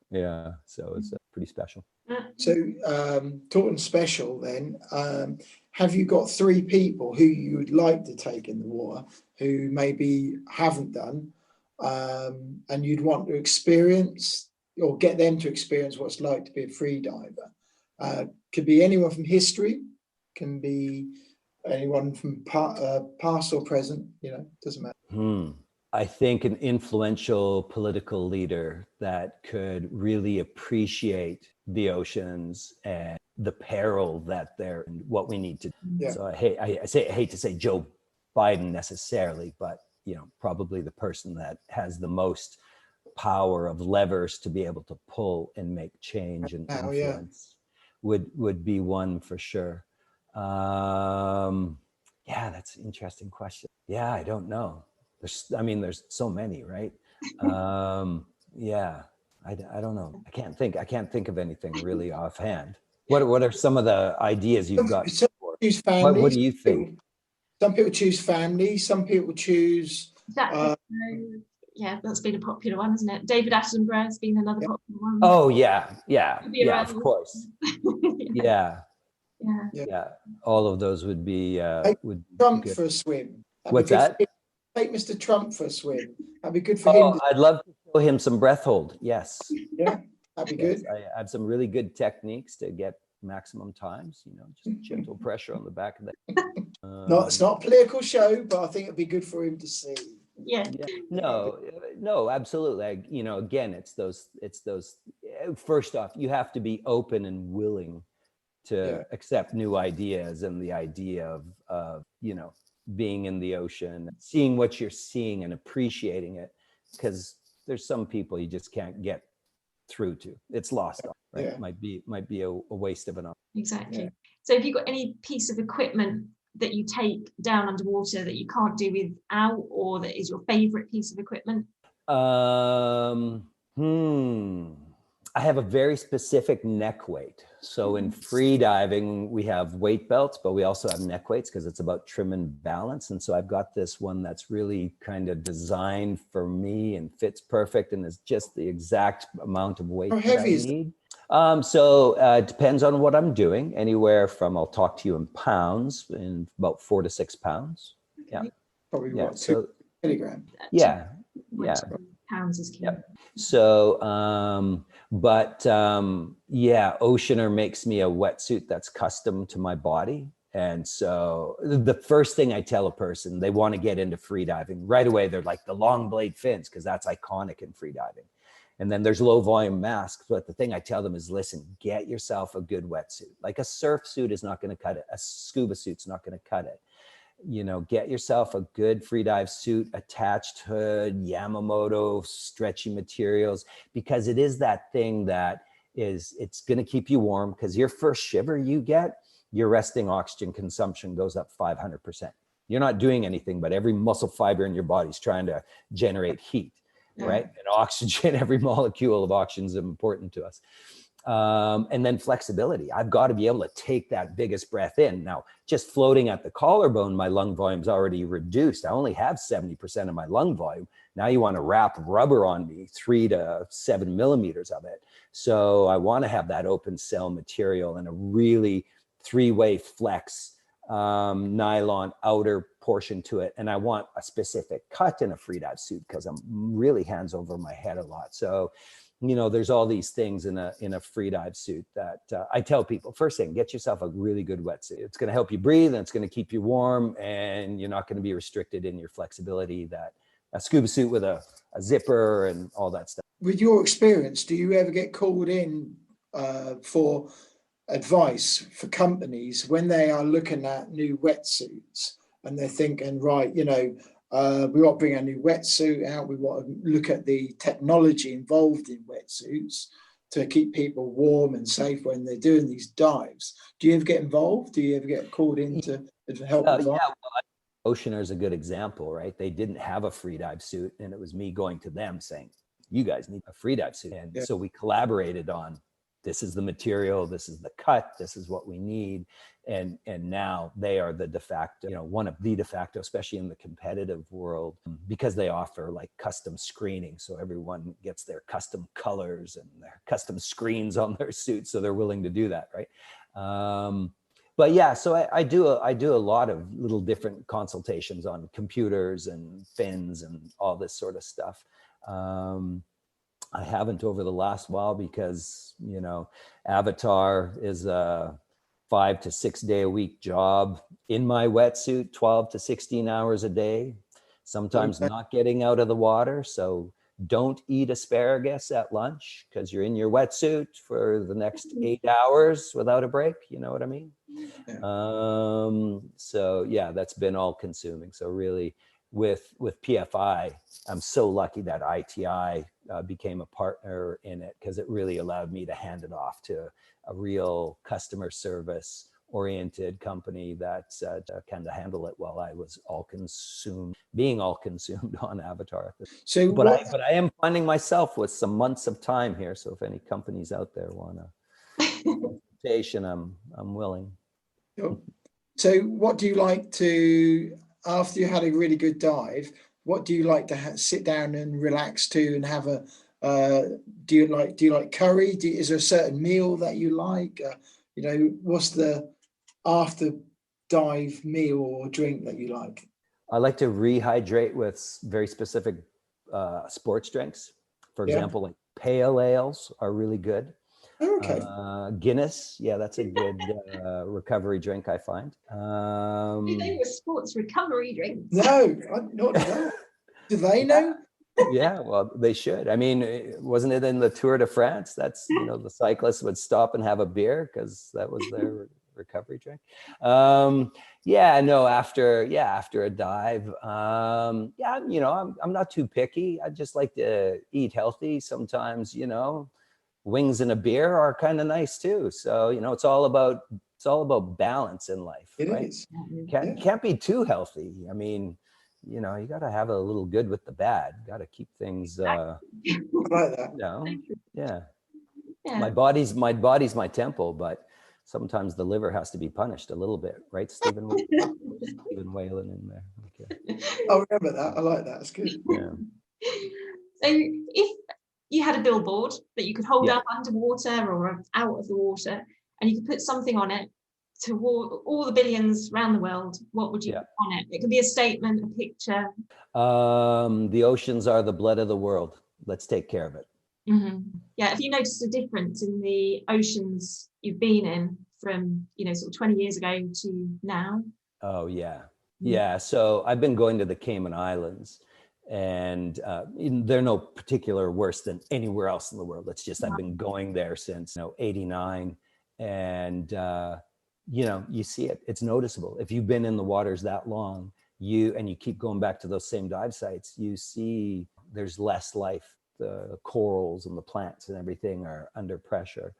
Yeah. So it's pretty special. So talking special then, have you got 3 people who you would like to take in the water who maybe haven't done, and you'd want to experience or get them to experience what it's like to be a free diver? Could be anyone from history, can be anyone from past or present, you know, doesn't matter. I think an influential political leader that could really appreciate the oceans and the peril that they're and what we need to do. Yeah. So I hate to say Joe Biden necessarily, but probably the person that has the most power of levers to be able to pull and make change and influence would be one for sure. Yeah, that's an interesting question. Yeah, I don't know. There's so many, right? Yeah, I don't know. I can't think of anything really offhand. What are some of the ideas you've got? Some choose family. What do you think? Some people choose family. Some people choose. Exactly. Yeah, that's been a popular one, isn't it? David Attenborough's been another popular one. Oh yeah, of course. Yeah. All of those would be would Trump good. for a swim. What's that? Take Mr. Trump for a swim. That'd be good for him. I'd love to show him some breath hold. Yes. Yeah, that'd be good. I have some really good techniques to get maximum times. Just gentle pressure on the back of the. No, it's not a political show, but I think it'd be good for him to see. Yeah. No, absolutely. Again, it's those. First off, you have to be open and willing to accept new ideas, and the idea of being in the ocean, seeing what you're seeing and appreciating it, because there's some people you just can't get through to. It's lost on, right? Yeah. Might be a waste of an opportunity. Exactly. Yeah. So have you got any piece of equipment that you take down underwater that you can't do without, or that is your favorite piece of equipment? I have a very specific neck weight. So in free diving, we have weight belts, but we also have neck weights because it's about trim and balance. And so I've got this one that's really kind of designed for me and fits perfect and is just the exact amount of weight How that heavy I is it? need. So it depends on what I'm doing. Anywhere from, I'll talk to you in pounds, in about 4 to 6 pounds. Yeah. Probably Yeah. what, 2 kilograms? Yeah. Pounds is key. Yep. So, Oceaner makes me a wetsuit that's custom to my body. And so the first thing I tell a person, they want to get into free diving right away. They're like the long blade fins, because that's iconic in free diving. And then there's low volume masks. But the thing I tell them is, listen, get yourself a good wetsuit. Like a surf suit is not going to cut it. A scuba suit's not going to cut it. Get yourself a good free dive suit, attached hood, Yamamoto, stretchy materials, because it is that thing that it's going to keep you warm, because your first shiver you get, your resting oxygen consumption goes up 500%. You're not doing anything, but every muscle fiber in your body is trying to generate heat, right? And oxygen, every molecule of oxygen is important to us. And then flexibility. I've got to be able to take that biggest breath in. Now, just floating at the collarbone, my lung volume's already reduced. I only have 70% of my lung volume. Now you want to wrap rubber on me, 3 to 7 millimeters of it. So I want to have that open cell material and a really 3-way flex nylon outer portion to it. And I want a specific cut in a free dive suit because I'm really hands over my head a lot. So there's all these things in a free dive suit that I tell people, first thing, get yourself a really good wetsuit. It's going to help you breathe, and it's going to keep you warm, and you're not going to be restricted in your flexibility that a scuba suit with a zipper and all that stuff. With your experience, do you ever get called in for advice for companies when they are looking at new wetsuits and they're thinking, right, we want to bring a new wetsuit out. We want to look at the technology involved in wetsuits to keep people warm and safe when they're doing these dives. Do you ever get involved? Do you ever get called in to help? Oceaner is a good example, right? They didn't have a free dive suit, and it was me going to them saying, you guys need a free dive suit. And so we collaborated on, this is the material, this is the cut, this is what we need. And now they are the de facto, one of the de facto, especially in the competitive world, because they offer like custom screening. So everyone gets their custom colors and their custom screens on their suits. So they're willing to do that, right? But yeah, so I do a lot of little different consultations on computers and fins and all this sort of stuff. I haven't over the last while because, Avatar is a 5 to 6 day a week job in my wetsuit, 12 to 16 hours a day. sometimes not getting out of the water. So don't eat asparagus at lunch because you're in your wetsuit for the next 8 hours without a break. You know what I mean? So yeah, that's been all consuming. So really with PFI, I'm so lucky that ITI became a partner in it, because it really allowed me to hand it off to a real customer service oriented company that kind of handle it while I was being all consumed on Avatar. So, but I am finding myself with some months of time here. So if any companies out there want a consultation, I'm willing. So what do you like to, after you had a really good dive, what do you like to sit down and relax to and have a, do you like curry? Is there a certain meal that you like? What's the after dive meal or drink that you like? I like to rehydrate with very specific sports drinks. For example, like pale ales are really good. Okay. Guinness, yeah, that's a good recovery drink, I find. They were sports recovery drinks. No, not that. Do they know? Yeah, well, they should. I mean, wasn't it in the Tour de France? That's, the cyclists would stop and have a beer because that was their recovery drink. After a dive, I'm not too picky. I just like to eat healthy. Sometimes, wings and a beer are kind of nice too. So, it's all about balance in life, right? Is. Can't be too healthy. I mean, you got to have a little good with the bad. Got to keep things. I like that. Yeah. My body's my temple, but sometimes the liver has to be punished a little bit, right, Stephen? Stephen Whalen in there. Okay. I remember that. I like that. It's good. Yeah. So if you had a billboard that you could hold up underwater or out of the water, and you could put something on it to all the billions around the world, what would you put on it? It could be a statement, a picture. The oceans are the blood of the world. Let's take care of it. Mm-hmm. Yeah. Have you noticed a difference in the oceans you've been in from, sort of 20 years ago to now? Oh, yeah. Yeah. So I've been going to the Cayman Islands, and they're no particular worse than anywhere else in the world. It's just I've been going there since 89. And, you see it. It's noticeable. If you've been in the waters that long, you keep going back to those same dive sites, you see there's less life. The corals and the plants and everything are under pressure.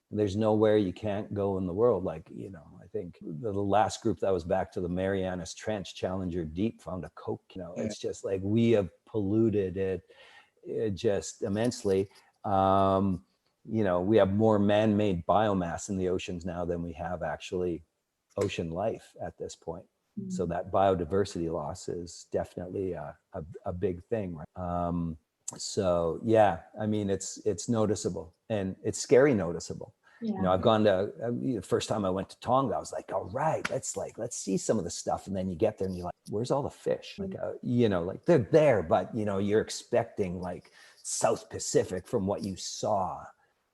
There's nowhere you can't go in the world. Like, I think the last group that was back to the Marianas Trench, Challenger Deep, found a coke. It's just like we have polluted it just immensely. We have more man-made biomass in the oceans now than we have actually ocean life at this point. So that biodiversity loss is definitely a big thing, right? So yeah, I mean, it's noticeable, and it's scary noticeable. Yeah. I've gone to the first time I went to Tonga, I was like, all right, let's see some of the stuff. And then you get there and you're like, where's all the fish? Like, like they're there, but you're expecting like South Pacific from what you saw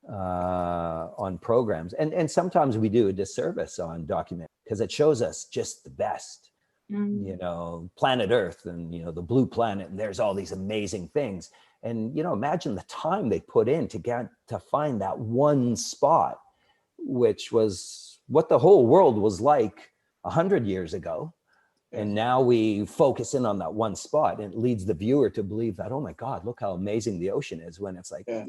on programs. And sometimes we do a disservice on documentary because it shows us just the best, planet Earth and, the blue planet, and there's all these amazing things. And, imagine the time they put in to find that one spot, which was what the whole world was like 100 years ago. And now we focus in on that one spot, and it leads the viewer to believe that, oh my God, look how amazing the ocean is, when it's like, that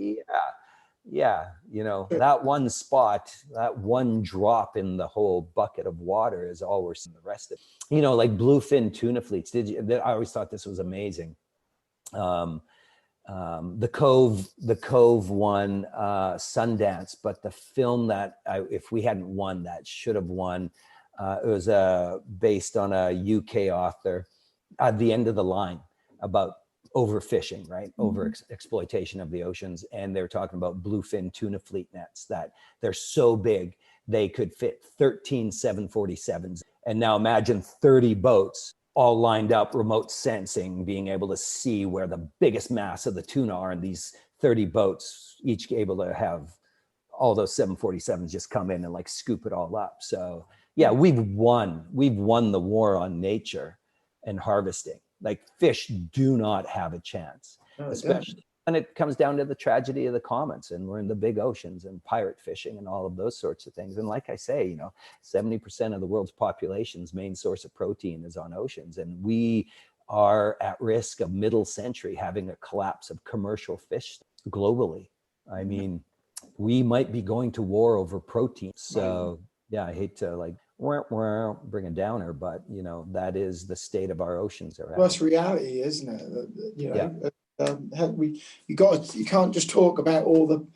one spot, that one drop in the whole bucket of water is all we're seeing. The rest of it, like bluefin tuna fleets. I always thought this was amazing. The Cove won Sundance, but the film that if we hadn't won, that should have won. It was based on a UK author, The End of the Line, about overfishing, right? Over exploitation of the oceans. And they're talking about bluefin tuna fleet nets, that they're so big, they could fit 13 747s. And now imagine 30 boats all lined up, remote sensing, being able to see where the biggest mass of the tuna are. And these 30 boats, each able to have all those 747s just come in and like scoop it all up. So yeah, we've won the war on nature. and harvesting. Like fish do not have a chance, No, especially when it comes down to the tragedy of the commons and we're in the big oceans and pirate fishing and all of those sorts of things. And like I say, you know, 70% of the world's population's main source of protein is on oceans. And we are at risk of middle century having a collapse of commercial fish globally. I mean, we might be going to war over protein. So yeah, I hate to like bring a downer, but you know, that is the state of our oceans. Well, that's reality, isn't it? You know, you can't just talk about all the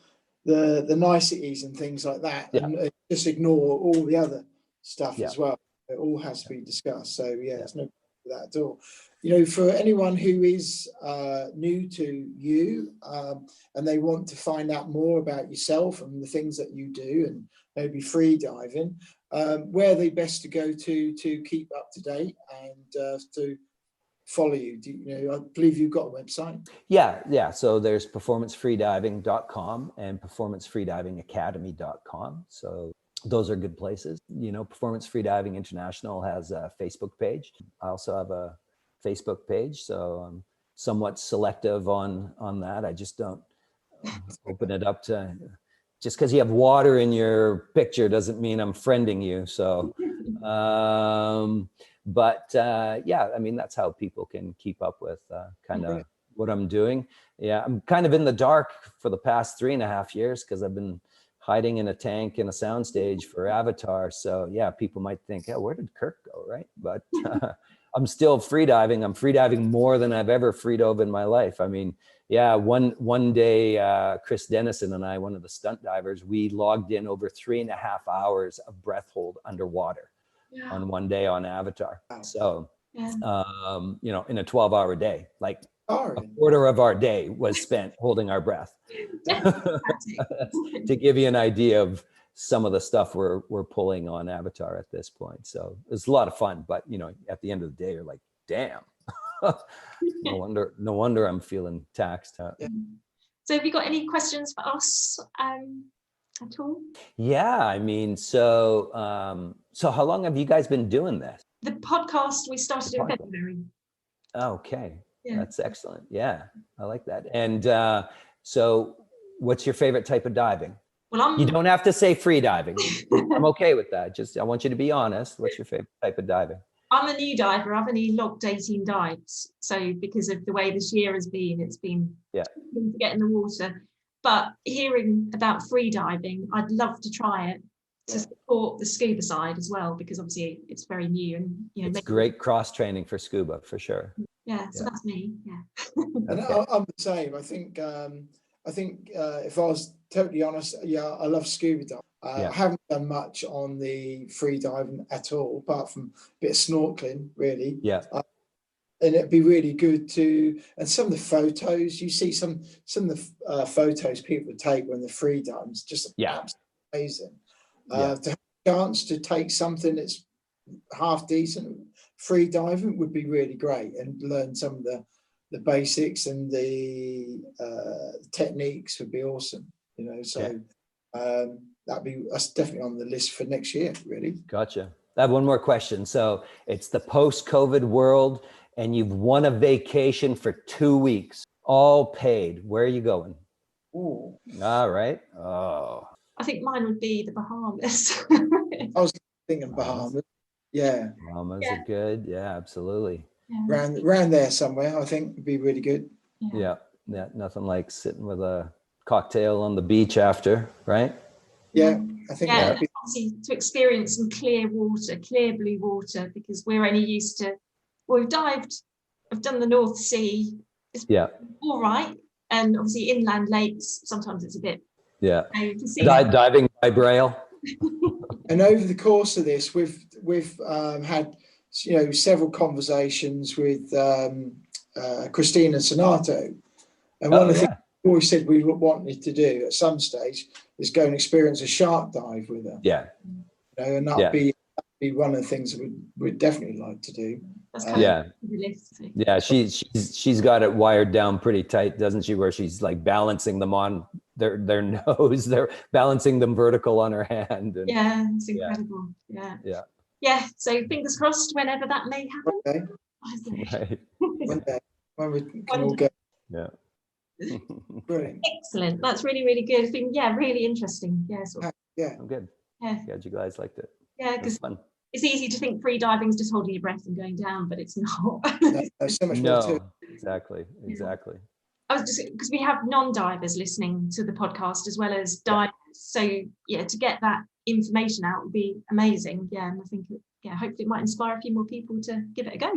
niceties and things like that, and just ignore all the other stuff as well. It all has to be discussed. So it's no that at all. You know, for anyone who is new to you and they want to find out more about yourself and the things that you do and maybe free diving, where are they best to go to keep up to date and to follow you? Do you know, I believe you've got a website. Yeah. So there's performancefreediving.com and performancefreedivingacademy.com. So those are good places. You know, Performance Freediving International has a Facebook page. I also have a Facebook page, so I'm somewhat selective on that. I just don't open it up to, just because you have water in your picture doesn't mean I'm friending you. So, yeah, I mean, that's how people can keep up with kind of what I'm doing. Yeah, I'm kind of in the dark for the past 3.5 years because I've been hiding in a tank in a soundstage for Avatar. So yeah, people might think, oh, where did Kirk go, right? But I'm still freediving. I'm freediving more than I've ever freedove in my life. I mean, yeah, one day, Chris Dennison and I, one of the stunt divers, we logged in over 3.5 hours of breath hold underwater on one day on Avatar. So, you know, in a 12-hour day, like a quarter of our day was spent holding our breath. To give you an idea of some of the stuff we're pulling on Avatar at this point. So it's a lot of fun, but you know, at the end of the day, you're like, damn, no wonder I'm feeling taxed. So have you got any questions for us at all? Yeah, I mean, so how long have you guys been doing this? The podcast we started in February. Okay. Yeah. That's excellent. Yeah, I like that. And so what's your favorite type of diving? Well, you don't have to say free diving. I'm okay with that. Just, I want you to be honest. What's your favorite type of diving? I'm a new diver. I've only logged 18 dives. So because of the way this year has been, it's been to get in the water. But hearing about free diving, I'd love to try it to support the scuba side as well, because obviously it's very new and you know, it's great cross training for scuba for sure. Yeah, so that's me. Yeah. And I'm the same. I think if I was totally honest, I love scuba diving. I haven't done much on the free diving at all, apart from a bit of snorkeling, really. Yeah. And it'd be really good to, and some of the photos you see, some of the photos people take when they're free diving, just absolutely amazing. To have a chance to take something that's half decent free diving would be really great, and learn some of the basics and the techniques would be awesome, you know. So that's definitely on the list for next year, really. Gotcha. I have one more question. So it's the post-COVID world and you've won a vacation for 2 weeks, all paid. Where are you going? Ooh. All right. Oh, I think mine would be the Bahamas. I was thinking Bahamas. Yeah. Bahamas are good. Yeah, absolutely. Yeah. Around there somewhere, I think would be really good. Yeah. Nothing like sitting with a cocktail on the beach after, right? Yeah, I think that'd be... obviously to experience some clear water, clear blue water, because we're only used to, well, I've done the North Sea. It's all right. And obviously inland lakes, sometimes it's a bit. Yeah. Diving by Braille. And over the course of this, we've had, you know, several conversations with Christina Sonato, and one of the things we always said we wanted to do at some stage is go and experience a shark dive with her. Yeah. You know, and that'd be one of the things that we'd definitely like to do. She's got it wired down pretty tight, doesn't she? Where she's like balancing them on their nose, they're balancing them vertical on her hand. And, it's incredible. Yeah. So fingers crossed whenever that may happen. Okay. Right. One day, when we can all get Yeah. brilliant. Excellent. That's really, really good. It's been, yeah, really interesting. Yeah, sort of, Yeah. I'm good. yeah, Glad you guys liked it. yeah. It was Because fun. it's easy to think free diving is just holding your breath and going down, but it's not. There's so much more to it. No, exactly. I was just because we have non-divers listening to the podcast as well as divers. So yeah, to get that information out would be amazing. Yeah, and I think hopefully it might inspire a few more people to give it a go.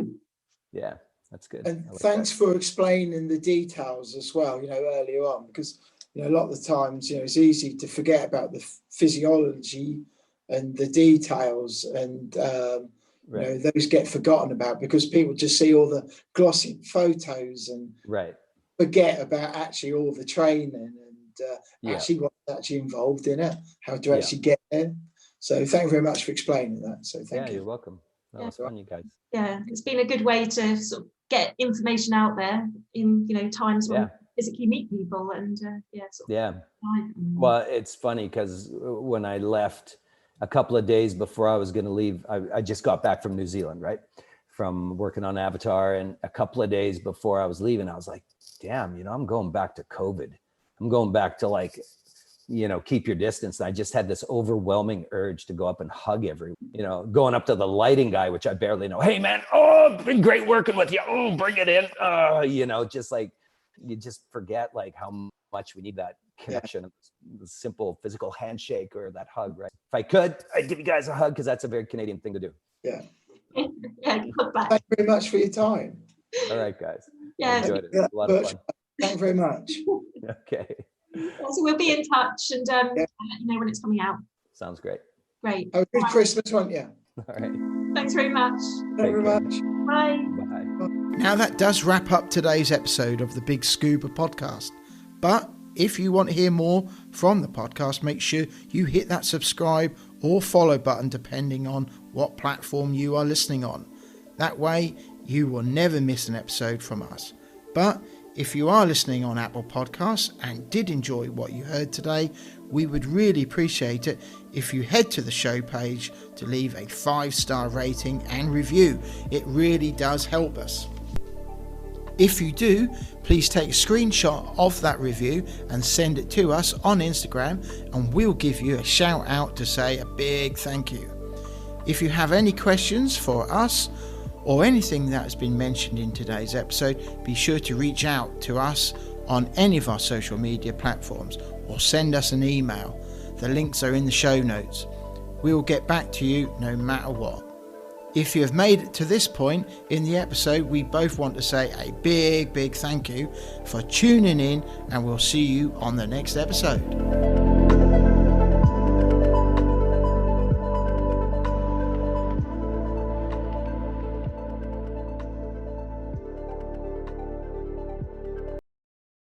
Yeah, that's good. And I like thanks that. for explaining the details as well, earlier on, because, a lot of the times, it's easy to forget about the physiology and the details, and, Right. those get forgotten about because people just see all the glossy photos and Right. forget about actually all the training and Yeah. actually what's actually involved in it, how to Yeah. actually get there. So thank you very much for explaining that. So Yeah, thank you. you're welcome. That was fun, you guys. Yeah, it's been a good way to sort of get information out there in times when Yeah. we physically meet people and Yeah. Well, it's funny because when I left a couple of days before I was going to leave, I just got back from New Zealand, right? From working on Avatar. And a couple of days before I was leaving, I was like, damn, I'm going back to COVID. I'm going back to keep your distance. And I just had this overwhelming urge to go up and hug everyone, going up to the lighting guy, which I barely know. Hey man, been great working with you. Oh, bring it in. Just like, you just forget how much we need that connection, the simple physical handshake or that hug, right? If I could, I'd give you guys a hug because that's a very Canadian thing to do. Yeah. Good back. Thank you very much for your time. All right, guys. Yeah. I enjoyed it. It was a lot of fun. Thank you very much. Okay. So we'll be in touch and let you know when it's coming out. Sounds great. Great. Have a good Christmas, won't you? All right. Thanks very much. Thank you very care. much. Bye. Bye. Now that does wrap up today's episode of the Big Scuba podcast. But if you want to hear more from the podcast, make sure you hit that subscribe or follow button depending on what platform you are listening on. That way you will never miss an episode from us. But if you are listening on Apple Podcasts and did enjoy what you heard today, we would really appreciate it if you head to the show page to leave a 5-star rating and review. It really does help us. If you do, please take a screenshot of that review and send it to us on Instagram, and we'll give you a shout out to say a big thank you. If you have any questions for us or anything that has been mentioned in today's episode, be sure to reach out to us on any of our social media platforms or send us an email. The links are in the show notes. We will get back to you no matter what. If you have made it to this point in the episode, we both want to say a big thank you for tuning in, and we'll see you on the next episode.